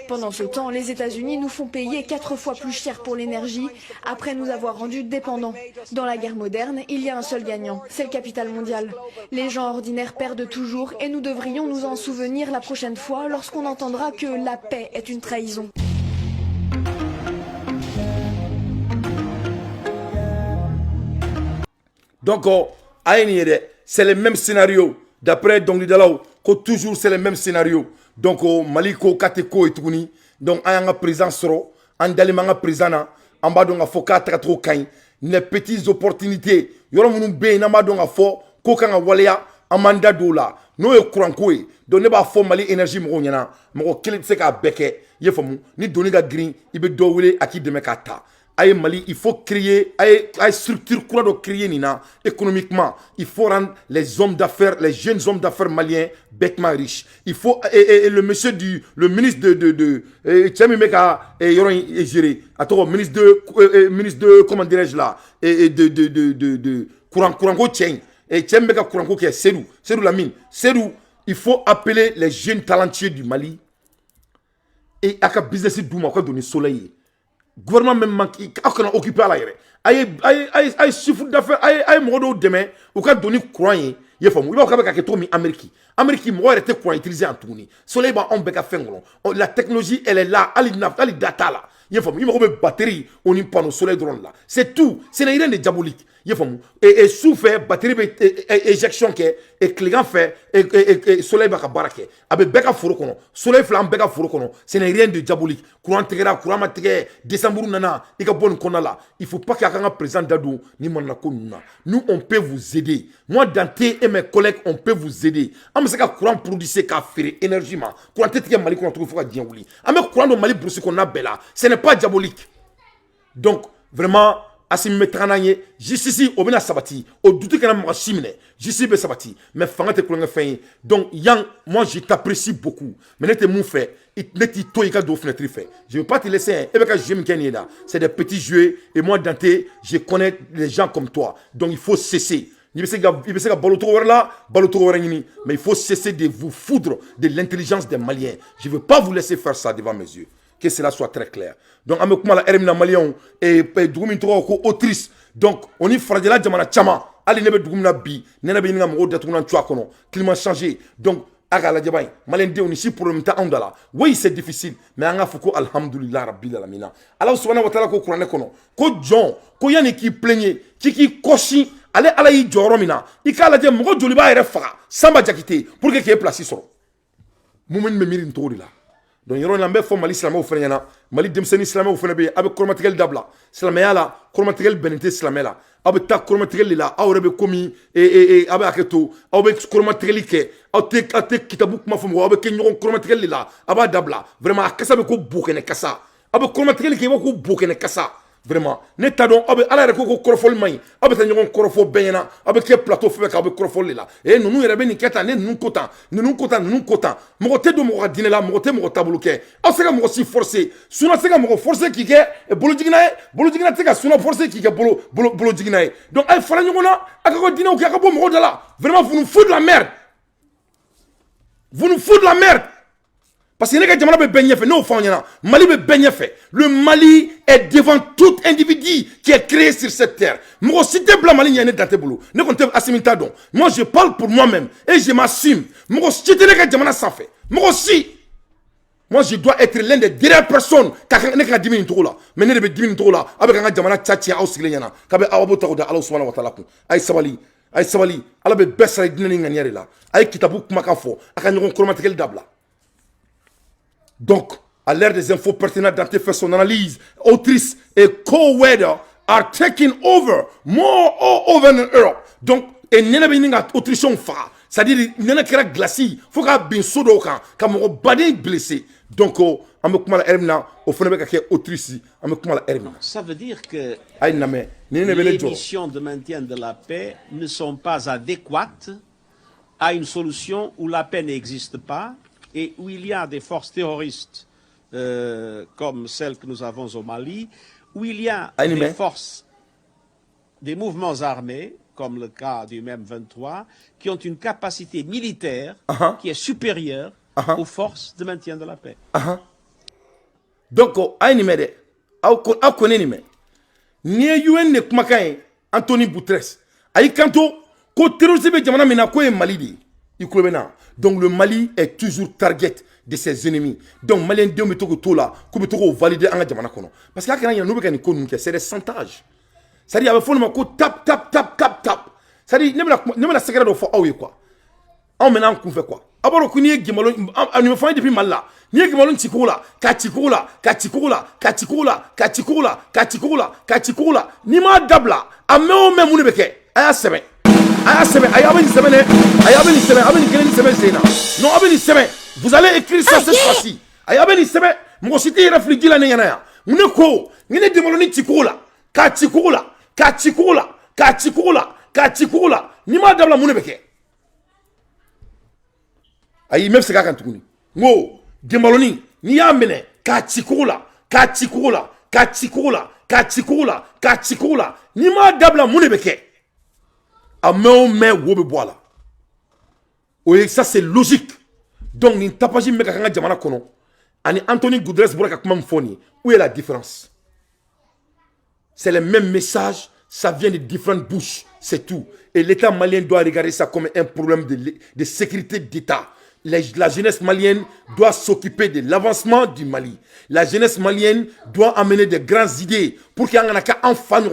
Pendant ce temps, les États-Unis nous font payer 4 fois plus cher pour l'énergie, après nous avoir rendus dépendants. Dans la guerre moderne, il y a un seul gagnant, c'est le capital mondial. Les gens ordinaires perdent toujours et nous devrions nous en souvenir la prochaine fois lorsqu'on entendra que la paix est une trahison. Donc, c'est le même scénario. D'après Dongli Dalao, toujours c'est le même scénario. Donc, Maliko, Kateko et Touni. Donc, il y a un président soro, un dalimanga président, en bas de Foka, Tratro Kain. Les petites opportunités. Yoram Mbe, Namadon a fort, Kokanga Walea, Amanda Dola. Nous, nous sommes donc, ne fo Mali énergie monyana. Moko kilip se ka beke. Yefomu, ni doni ga green, ibe dowele aki demekata. Aïe Mali, il faut créer, aïe structure quoi de créer nina économiquement. Il faut rendre les hommes d'affaires, les jeunes hommes d'affaires maliens bêtement riches. Il faut le monsieur le ministre de Tchamimeka et Yoron géré. Attends, ministre de comment dirais-je là et de Kourango Tcheng et Tchamimeka Kourango qui est Serou Lamine. Serou, il faut appeler les jeunes talentueux du Mali et à ka business douma quoi donner soleil. Gouvernement même manqué a occupé à la yere ay chiffre d'affaires ay modo demain ou ka donner courant ye famu il va ka to mi Amérique mo était courant utilisé en tourni soleil ba on be ka fengolo la technologie elle est là ali data là ye famu il me batterie on y panneau soleil drone là c'est tout c'est rien de diabolique ye famu et sous fait batterie éjection ke et client fait et soleil ba ka barake abe beka foro kono soleil flam beka foro kono ce n'est rien de diabolique courant tigera courant matige décembre nana i ka bonne kona là il faut pas qu'il y ait un président d'Adou ni manna konuna nous on peut vous aider moi Dante et mes collègues on peut vous aider am se ka courant produire ka faire énergie ma courant tigera Mali courant faut ka dien wuli am courant de Mali brussi qu'on a bella ce n'est pas diabolique donc vraiment Assim metrananye justice obina sabati au doute que na mo chimine justice be sabati mais fanga te kulanga fin donc yang moi je t'apprécie beaucoup mais n'était mon fait n'était toi il do fenêtre fait je veux pas te laisser et que j'aime kenny là c'est des petits jeux et moi Dante je connais les gens comme toi donc il faut cesser mais il faut cesser de vous foudre de l'intelligence des Maliens. Je ne veux pas vous laisser faire ça devant mes yeux. Que cela soit très clair. Donc, avec moi, la RMNA Malien et Doumintro autrice. Donc, on y fera de la Djamana Tchama. Allez, nebe Doumna Bi, Nenabe Ninga Moro d'Atounan Tchouakono. Climat changé. Donc, aga la jabay malen de on si problème ta andala oui c'est difficile mais anga fuko alhamdulillah rabbil alamin Allah subhanahu wa ta'ala ko Qur'an kono ko John ko yani ki plaigner ki koshi ale ala yi joro mina ikala je mo joli ba yere faga samba jakité pour que place soro mumen me mirin tori la donc yoro lambe fo mali islam o fenena mali demseni islam o fenebe abe kormatigel dabla islamiyala kormatigel benete islamela abe ta kormatigel la awrebe komi abe aketo abe kormatigel ke ate kitabu kuma fo mo abe kenyon kormatigel la aba dabla vraiment akasa be ko bokene kasa abe kormatigel ke ko bokene kasa vraiment ne ta don abe ala re ko korofol may abe ta nyon korofo benyana abe ke plateau febe ka abe korofol la e nunu yere be ni keta ne nunu kota mo te do mo dine la mo te mo tabuluke o se ka mo si forcer suna se ka mo forcer ki ke bolo jigina te ka suna forcer ki ke bolo jigina donc ay fala nyona aka ko dina o ka bo mo dala vraiment vous nous foutez de la merde parce que les gens ne peuvent pas non Mali le Mali est devant tout individu qui est créé sur cette terre. Moi si tu blanc Mali n'est dans tes boulots. Ne comptez pas donc. Moi je parle pour moi-même et je m'assume. Moi si tu les gens ça fait. Moi aussi. Moi je dois être l'un des dernières personnes qui ne 10 minutes là. Mais ne 10 minutes là avec un jamana tchatcha au siglena. Kabe awabo takoda Allah subhanahu wa ta'ala. Ay sabali. Allah be bessa dina nganyare la. Ay kitabu makafo. Aka nyon chromatique dabla. Donc, à l'ère des infos pertinentes, Dante fait son analyse. Autrice et co-weather are taking over more all over in Europe. Donc, et n'y a pas d'Autrichon fa. C'est-à-dire, il y a un glacis. Il faut qu'il y ait un sodo quand on est blessé. Donc, on me commande l'hermina. On fait un Autriche. On me commande l'hermina. Ça veut dire que les missions de maintien de la paix ne sont pas adéquates à une solution où la paix n'existe pas et où il y a des forces terroristes comme celles que nous avons au Mali, où il y a des forces, des mouvements armés, comme le cas du M23, qui ont une capacité militaire qui est supérieure aux forces de maintien de la paix. Donc, Anthony Boutres, donc le Mali est toujours target de ses ennemis. Donc Malien de metoko là, comme to valider en jamana kono. Parce que là il y a nous que c'est des chantages. C'est-à-dire avec fondement ko tap. C'est-à-dire ne la secret de fo awe quoi. On maintenant qu'on fait quoi? Aboro kuni gimalo on me fait depuis mal là. Ni gimalo tikola, katikola. Ni ma dabla, ameo me munu beke. Aya sebe. Vous allez écrire ça cette fois-ci. Moi si tu réfléchis là n'yana. Muneko, n'yene demoloni tikola, katikola. Ni ma dabla munu beke. Ayi même c'est quand tu ngo demoloni ni yamene katikola. Ni ma dabla munu beke. Oui, ça c'est logique. Donc, ni tapaji meka kanga jamana kono. Ani Anthony Goudres Bouraka Kumam Foni. Où est la différence? C'est le même message, ça vient de différentes bouches, c'est tout. Et l'État malien doit regarder ça comme un problème de sécurité d'État. La jeunesse malienne doit s'occuper de l'avancement du Mali. La jeunesse malienne doit amener des grandes idées pour qu'il y ait un enfant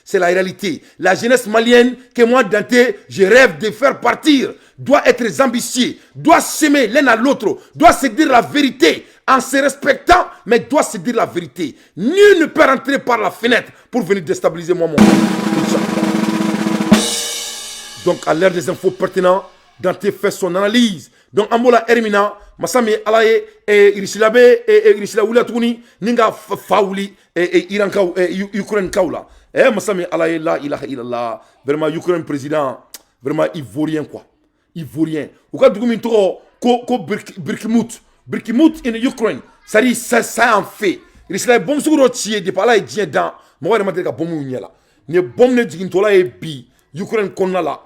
c'est la réalité. La jeunesse malienne que moi Dante je rêve de faire partir doit être ambitieux, doit s'aimer l'un à l'autre, doit se dire la vérité en se respectant, mais doit se dire la vérité. Nul ne peut rentrer par la fenêtre pour venir déstabiliser mon monde. Donc, à l'ère des infos pertinentes, Dante fait son analyse. Donc, Ambola Hermina, Masami Alaye, et Irislabe, et Irislaoula Touni, Ninga Faouli, et Iranka, Ukraine Kaula. Et Masami Alaye, là, il a vraiment, Ukraine président, vraiment, ivoirien, quoi. Ivoirien. Ou quand tu Birkimut in Ukraine, ça dit, ça en fait. Irislabe, bon, sur le tiers, de par là, il dit, dans, moi, je vais dire, bon, il y a là. Ne bon, ne dit, tola et bi, Ukraine, qu'on a là.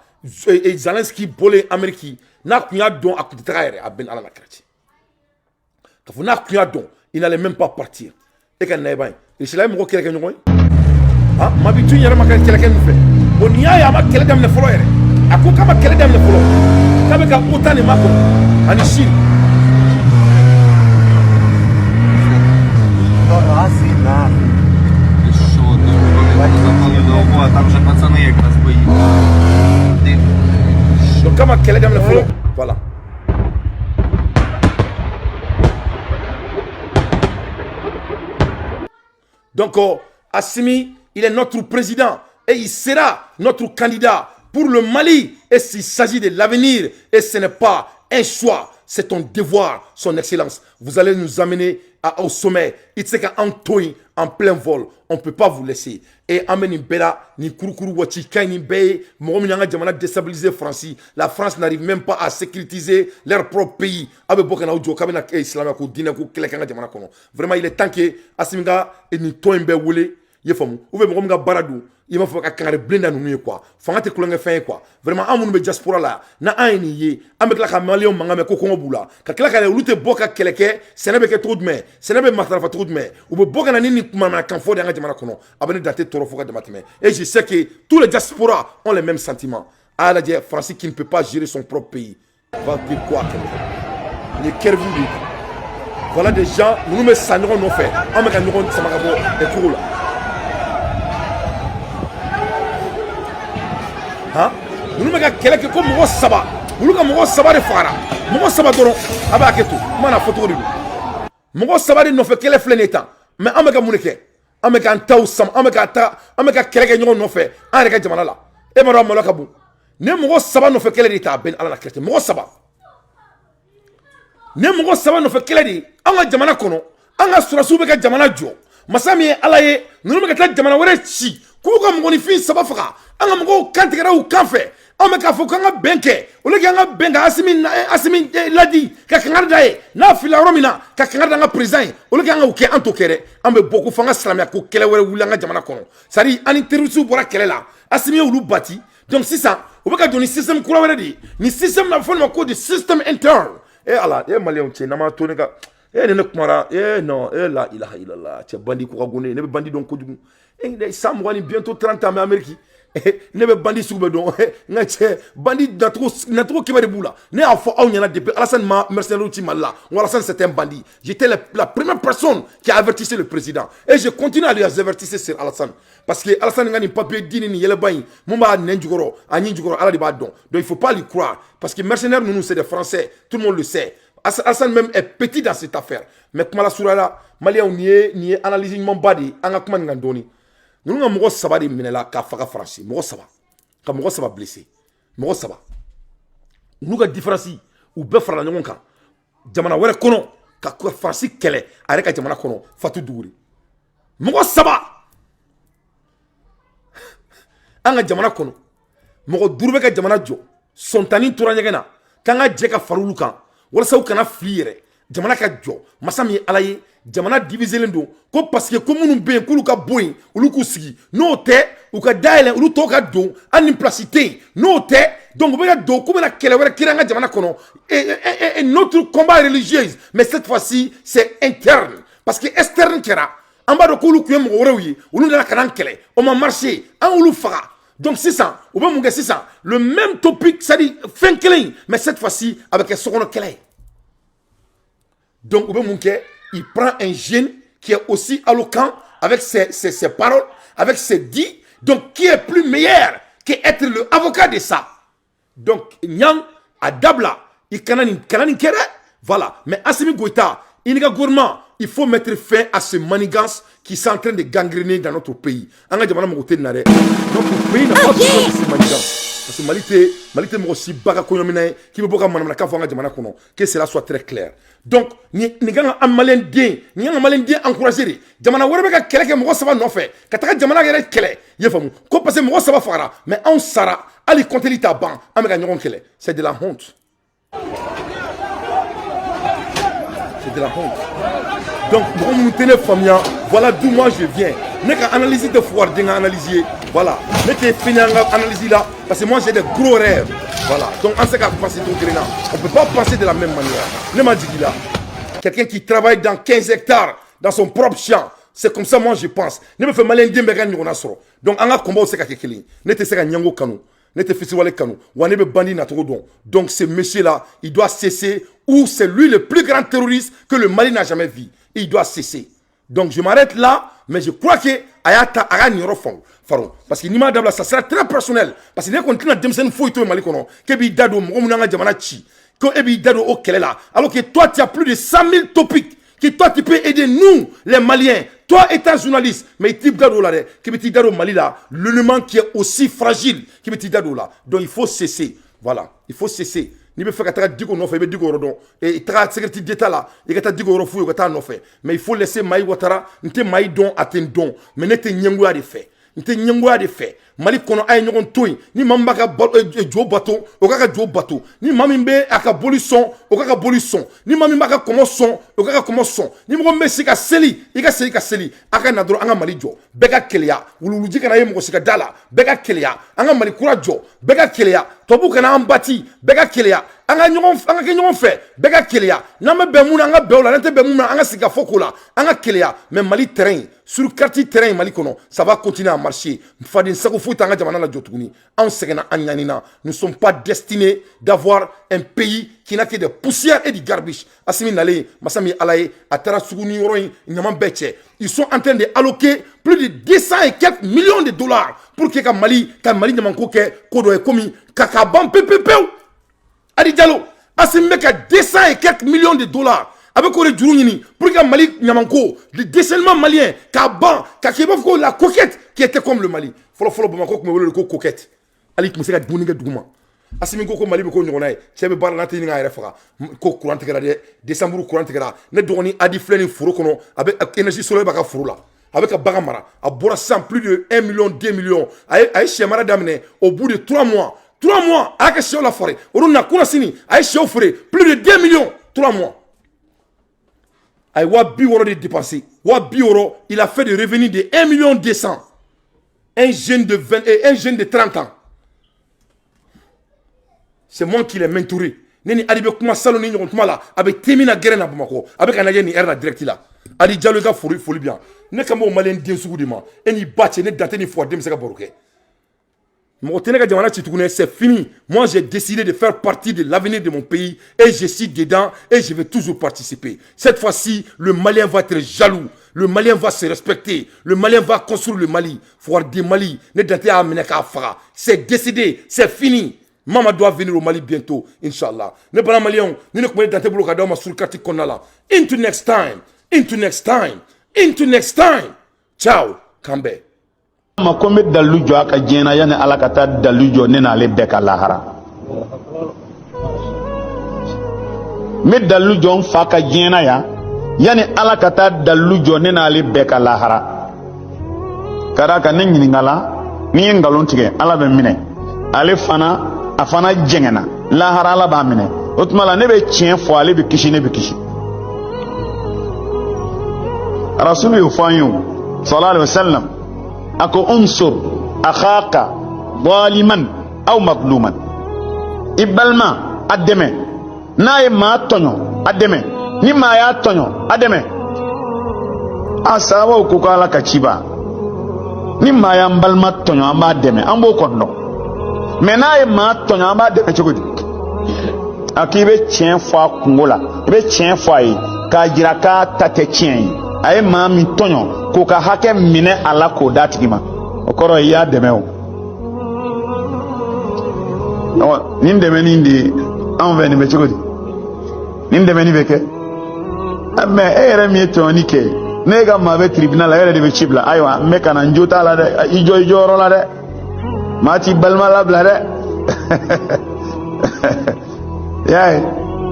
Et Zelensky bolé Amérique n'a qu'un don à côté de à Ben Ala la chrétien. Quand n'a qu'un don, il n'allait même pas partir. Et quand n'est pas, il s'est là, il m'a dit quelqu'un. Ah, ma vie, tu n'y a pas quelqu'un qui fait. On y a ma quelqu'un qui fait. ako kama kɛlɛ daminɛ fɔlɔ k'a bɛ ka OTAN de makɔnɔ ani Chine. Donc kama kɛlɛ daminɛ fɔlɔ voilà. Donc Assimi, il est notre président et il sera notre candidat pour le Mali. Et s'il s'agit de l'avenir, et ce n'est pas un choix, c'est ton devoir, son excellence. Vous allez nous amener au sommet. Il sait qu'en toy, en plein vol, on ne peut pas vous laisser. Et amener Bela, ni Kurukuru Wachi, Kaini Bey, Mohamed Djamana déstabiliser France. La France n'arrive même pas à sécuriser leur propre pays. Vraiment, il est temps que Asimga et ni Toimbe Wule, Yefamu, ou même Baradou. Il m'a fait que blenda nous quoi fanga te kulanga fin quoi vraiment amunu be diaspora la na ayni ye avec la camalion mangame ko ko bula ka kala kala lute boka keleke senabe ke trop de mais senabe matrafa trop de mais ou be boka na nini mama kan fo de nga jamana kono abane daté toro foka de matme et je sais que tous les diasporas ont les mêmes sentiments à la dire France qui ne peut pas gérer son propre pays va dire quoi les kervou voilà des gens nous me sanons non fait on me kan nous sama gabo et tout là. Nous avons quelqu'un comme moi Saba. Nous avons Saba de Fara. Moi Saba d'Oron. Abaketou. Mana photo de lui. Moi Saba de Nofé. Quel est Flenéta. Mais Amega Mouneke. Amega Taou Sam. Amega quelqu'un qui nous fait. Arrêtez Jamala là. Et Madame Molakabou. Ne moi Saba nous fait quel état. Ben à la crête. Moi Saba. Ne moi Saba nous fait quel état. Anga Jamana Kono. Anga Surasu Beka Jamana Jo. Masami Alaye. Nous avons fait Jamana Werechi. Kouka Monifi Saba Faka. Anga Mongo Kantigara ou Kanfe. On me fait un benke. On le gagne benga Assimi ladi. Kakangada e. Na fila romina. Kakangada nga président. On le gagne au ke antokere. On me beaucoup fanga slamia ko kele were wulanga jamana kono. Sari ani terusu bora kele la. Assimi ou bati. Donc c'est ça. On va donner système kula were di. Ni système na fond ma ko de système interne. Eh ala, eh malien tche na ma toneka. Eh ne kumara. Eh non, eh la ilaha illallah. Tche bandi ko gone, ne bandi don ko dugu. Eh Sam wani bientôt 30 ans en Amérique. Ne be bandi soube don nga che bandi na trop kebere boula ne a fo awnyana depuis Alassane ma mercenaire ti malla Alassane c'était un bandit. J'étais la première personne qui a avertissé le président et je continue à lui avertir sur Alassane parce que Alassane ngani papier dini ni yele bayi mumba nenjugoro anyi njugoro ala di ba don. Donc il faut pas lui croire parce que mercenaires nous c'est des Français, tout le monde le sait. Alassane même est petit dans cette affaire mais comme la sourala malien ni analyse mon badi anga kuma ngandoni. Nous avons mogo saba de minela ka faga France mogo saba blessé mogo saba nous avons différence ou be fara ñongon kan jamana wéré kono ka France kele are ka jamana kono fatu duguri mogo saba anga jamana kono mogo durbe ka jamana jo sontani tura ñegena kanga je ka farulu kan wala saw kana fliere jamana ka jo masami alaye jamana divisé lendo ko parce que comme nous ben kulu ka boy ulu ku sigi no te u ka daile ulu to ka don ani placité no te donc be do ko na kele wala kiranga jamana kono et notre combat religieux mais cette fois-ci c'est interne parce que externe kera amba do kulu ku yemo rewi ulu na kana kele on m'a marché an ulu faga. Donc c'est ça, ou bien c'est ça, le même topic, ça dit fin clé, mais cette fois-ci avec un second clé. Donc, il prend un jeune qui est aussi éloquent avec ses paroles, avec ses dits, donc qui est plus meilleur qu'être l'avocat de ça. Donc, Nyang, à Dabla, il kanani kere, voilà. Mais Assimi Goïta, il y a gouvernement, il faut mettre fin à ce manigance qui est en train de gangréner dans notre pays. Notre pays n'a pas besoin de ce manigance. Parce que Malite aussi baga koyomine qui me boka manamna ka fanga jamana kono que cela soit très clair. Donc ni ganga am malien bien encourager jamana werbe ka keleke mo saba no fait ka taka jamana gere kele yefamu ko parce mo saba fara mais on sara ali konteli ta ban amega nyon kele c'est de la honte. C'est de la honte. Donc, pour nous tenir famille, voilà d'où moi je viens. N'est qu'à analyser de foire, analyser. Voilà. N'est qu'à finir analyser là. Parce que moi j'ai des gros rêves. Voilà. Donc, on sait qu'à passer tout le temps. On ne peut pas penser de la même manière. Ne m'a dit là. Quelqu'un qui travaille dans 15 hectares, dans son propre champ. C'est comme ça, moi je pense. Ne me fait malin d'un bégan n'y en a soro. Donc, on a combat au seka kekeli. Ne te seka nyango kanu. N'était festival Kano. Wanebe Bandi n'a trop don. Donc ce monsieur-là, il doit cesser, ou c'est lui le plus grand terroriste que le Mali n'a jamais vu. Il doit cesser. Donc je m'arrête là, mais je crois que Ayata Ara Niro Faron. Parce que Nima Dabla, ça sera très personnel. Parce que dès qu'on continue à démissionner, il faut y Mali Kono. Kebi Dado, Momunanga Jamanachi. Que Ebi Dado au Kelela. Alors que toi, tu as plus de 100 000 topics. Que toi, tu peux aider nous, les Maliens. Toi, étant journaliste, mais tu Dado là, qui petit Dado Mali là, l'élément qui est aussi fragile, qui petit Dado là. Donc il faut cesser. Voilà, il faut cesser. Ni be feka taka digo no fe be digo rodon et taka secrétaire d'état là et ka ta digo ro fu ko ta no fe mais il faut laisser Maï Ouattara nte Maï don aten don mais ne te nyengoya de fait nte nyengoya de fait Mali kono ay nyogon toy ni mamba ka jo bateau o ka jo bateau ni mamimbe aka boluson o ka boluson ni mamimba ka commenson o ka commenson ni mo be sika seli i ka seli aka na dro anga Mali jo beka kelia wuluji kana yemo sika dala beka kelia anga Mali kura jo beka kelia tobu kana ambati beka kelia anga ke nyogon fe beka kelia na me be mun anga be la nte be mun anga sika fokola anga kelia mais Mali terrain sur quartier terrain Mali kono ça va continuer à marcher fadin sako tanga jamana la jotuguni en segena anyanina nous ne sommes pas destinés d'avoir un pays qui n'a que des poussières et du garbage asimi nale masami alaye atara suguni yoroy nyaman beche ils sont en train de alloquer plus de 200 et quelques millions de dollars pour que Mali nyaman ko ke kodo e komi kakabam pepepe adi diallo asimi ka 200 et quelques millions de dollars avec le Djourouni, pour que Mali Nyamanko, le déchaînement malien, Kaban, Kakebafko, la coquette qui était comme le Mali. Follow Bamako, le coquette. Ali Mousseka Bouninga Douma. Assimi Koko Mali Boko Nyonaï, Chebe Barlanti Ninga Refra, Koko Courant Tegade, Décembre Courant Tegada, Nedoni Adi Flen Furokono, avec énergie solaire Baka Furula, avec un Bagamara, à Borassan plus de 1 million, 2 millions, à Echemara Damne, au bout de 3 mois. 3 mois, à Kachio la forêt, Oruna Kounasini, à Echeo Forêt, plus de 2 millions, 3 mois. Ay Wabi Woro de dépenser. Wabi Woro, il a fait des revenus de 1 million 200. Un jeune de 20 et un jeune de 30 ans. C'est moi qui l'ai mentoré. Neni Alibe Kuma Saloni Nyontuma là, avec Temina Guerre à Bamako, avec un agent R direct là. Ali Dialoga folie bien. Ne kamo malien bien soudiment. Et ni batche, ne date ni fois dem seka boruke. C'est fini. Moi, j'ai décidé de faire partie de l'avenir de mon pays et je suis dedans et je vais toujours participer. Cette fois-ci, le Malien va être jaloux. Le Malien va se respecter. Le Malien va construire le Mali. Faut des Mali. C'est décidé. C'est fini. Maman doit venir au Mali bientôt, Inch'Allah. Ne pas Malien, ne pas dans tes blocs à sur le quartier qu'on a là. Into next time. Into next time. Into next time. Ciao. Kambe. Ma kombe dalujo aka jena yani alakata dalujo nena le beka lahara me dalujo faka jena ya yani alakata dalujo nena le beka lahara karaka nengi ngala ni ngalon tige ala be mine ale fana afana jengena lahara ala ba mine otmala ne be chien fo ale be kishi ne be kishi rasulu yufanyu sallallahu alaihi wasallam ako unsur akhaka zaliman aw mazluman ibalma ademe nae ma tonyo ademe ni ma ya tonyo ademe asawa ko kala kachiba ni ma ya balma tonyo amba ademe ambo konno me nae ma tonyo amba ademe chogodi akibe chien fa kungola be chien fa yi ka jira ka tate chien ay ma mi tonyo ko ka hake mine ala ko datigima okoro ya demeo nin deme ni ndi anveni be chogodi nin deme ni beke me ere mi toni ke nega ma be tribunal ere de be chibla aywa me kana njota la de ijo ro la de mati balma la bla de yaay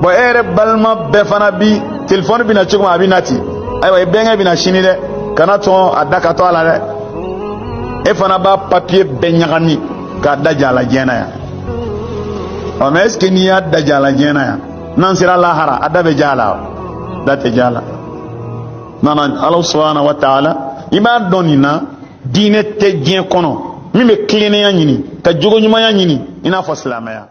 bo ere balma be fana bi telephone bi na chugma abinati aywa benga bi na shini de kana to adaka to ala de e fana ba papier benyagani ka dajala jena ya o mais est-ce que ni ya dajala jena ya nan sira lahara adabe jala date jala nanan Allah subhanahu wa ta'ala ima donina dine te dien kono mi me clean ya nyini ka jogo nyuma ya nyini ina fo islamaya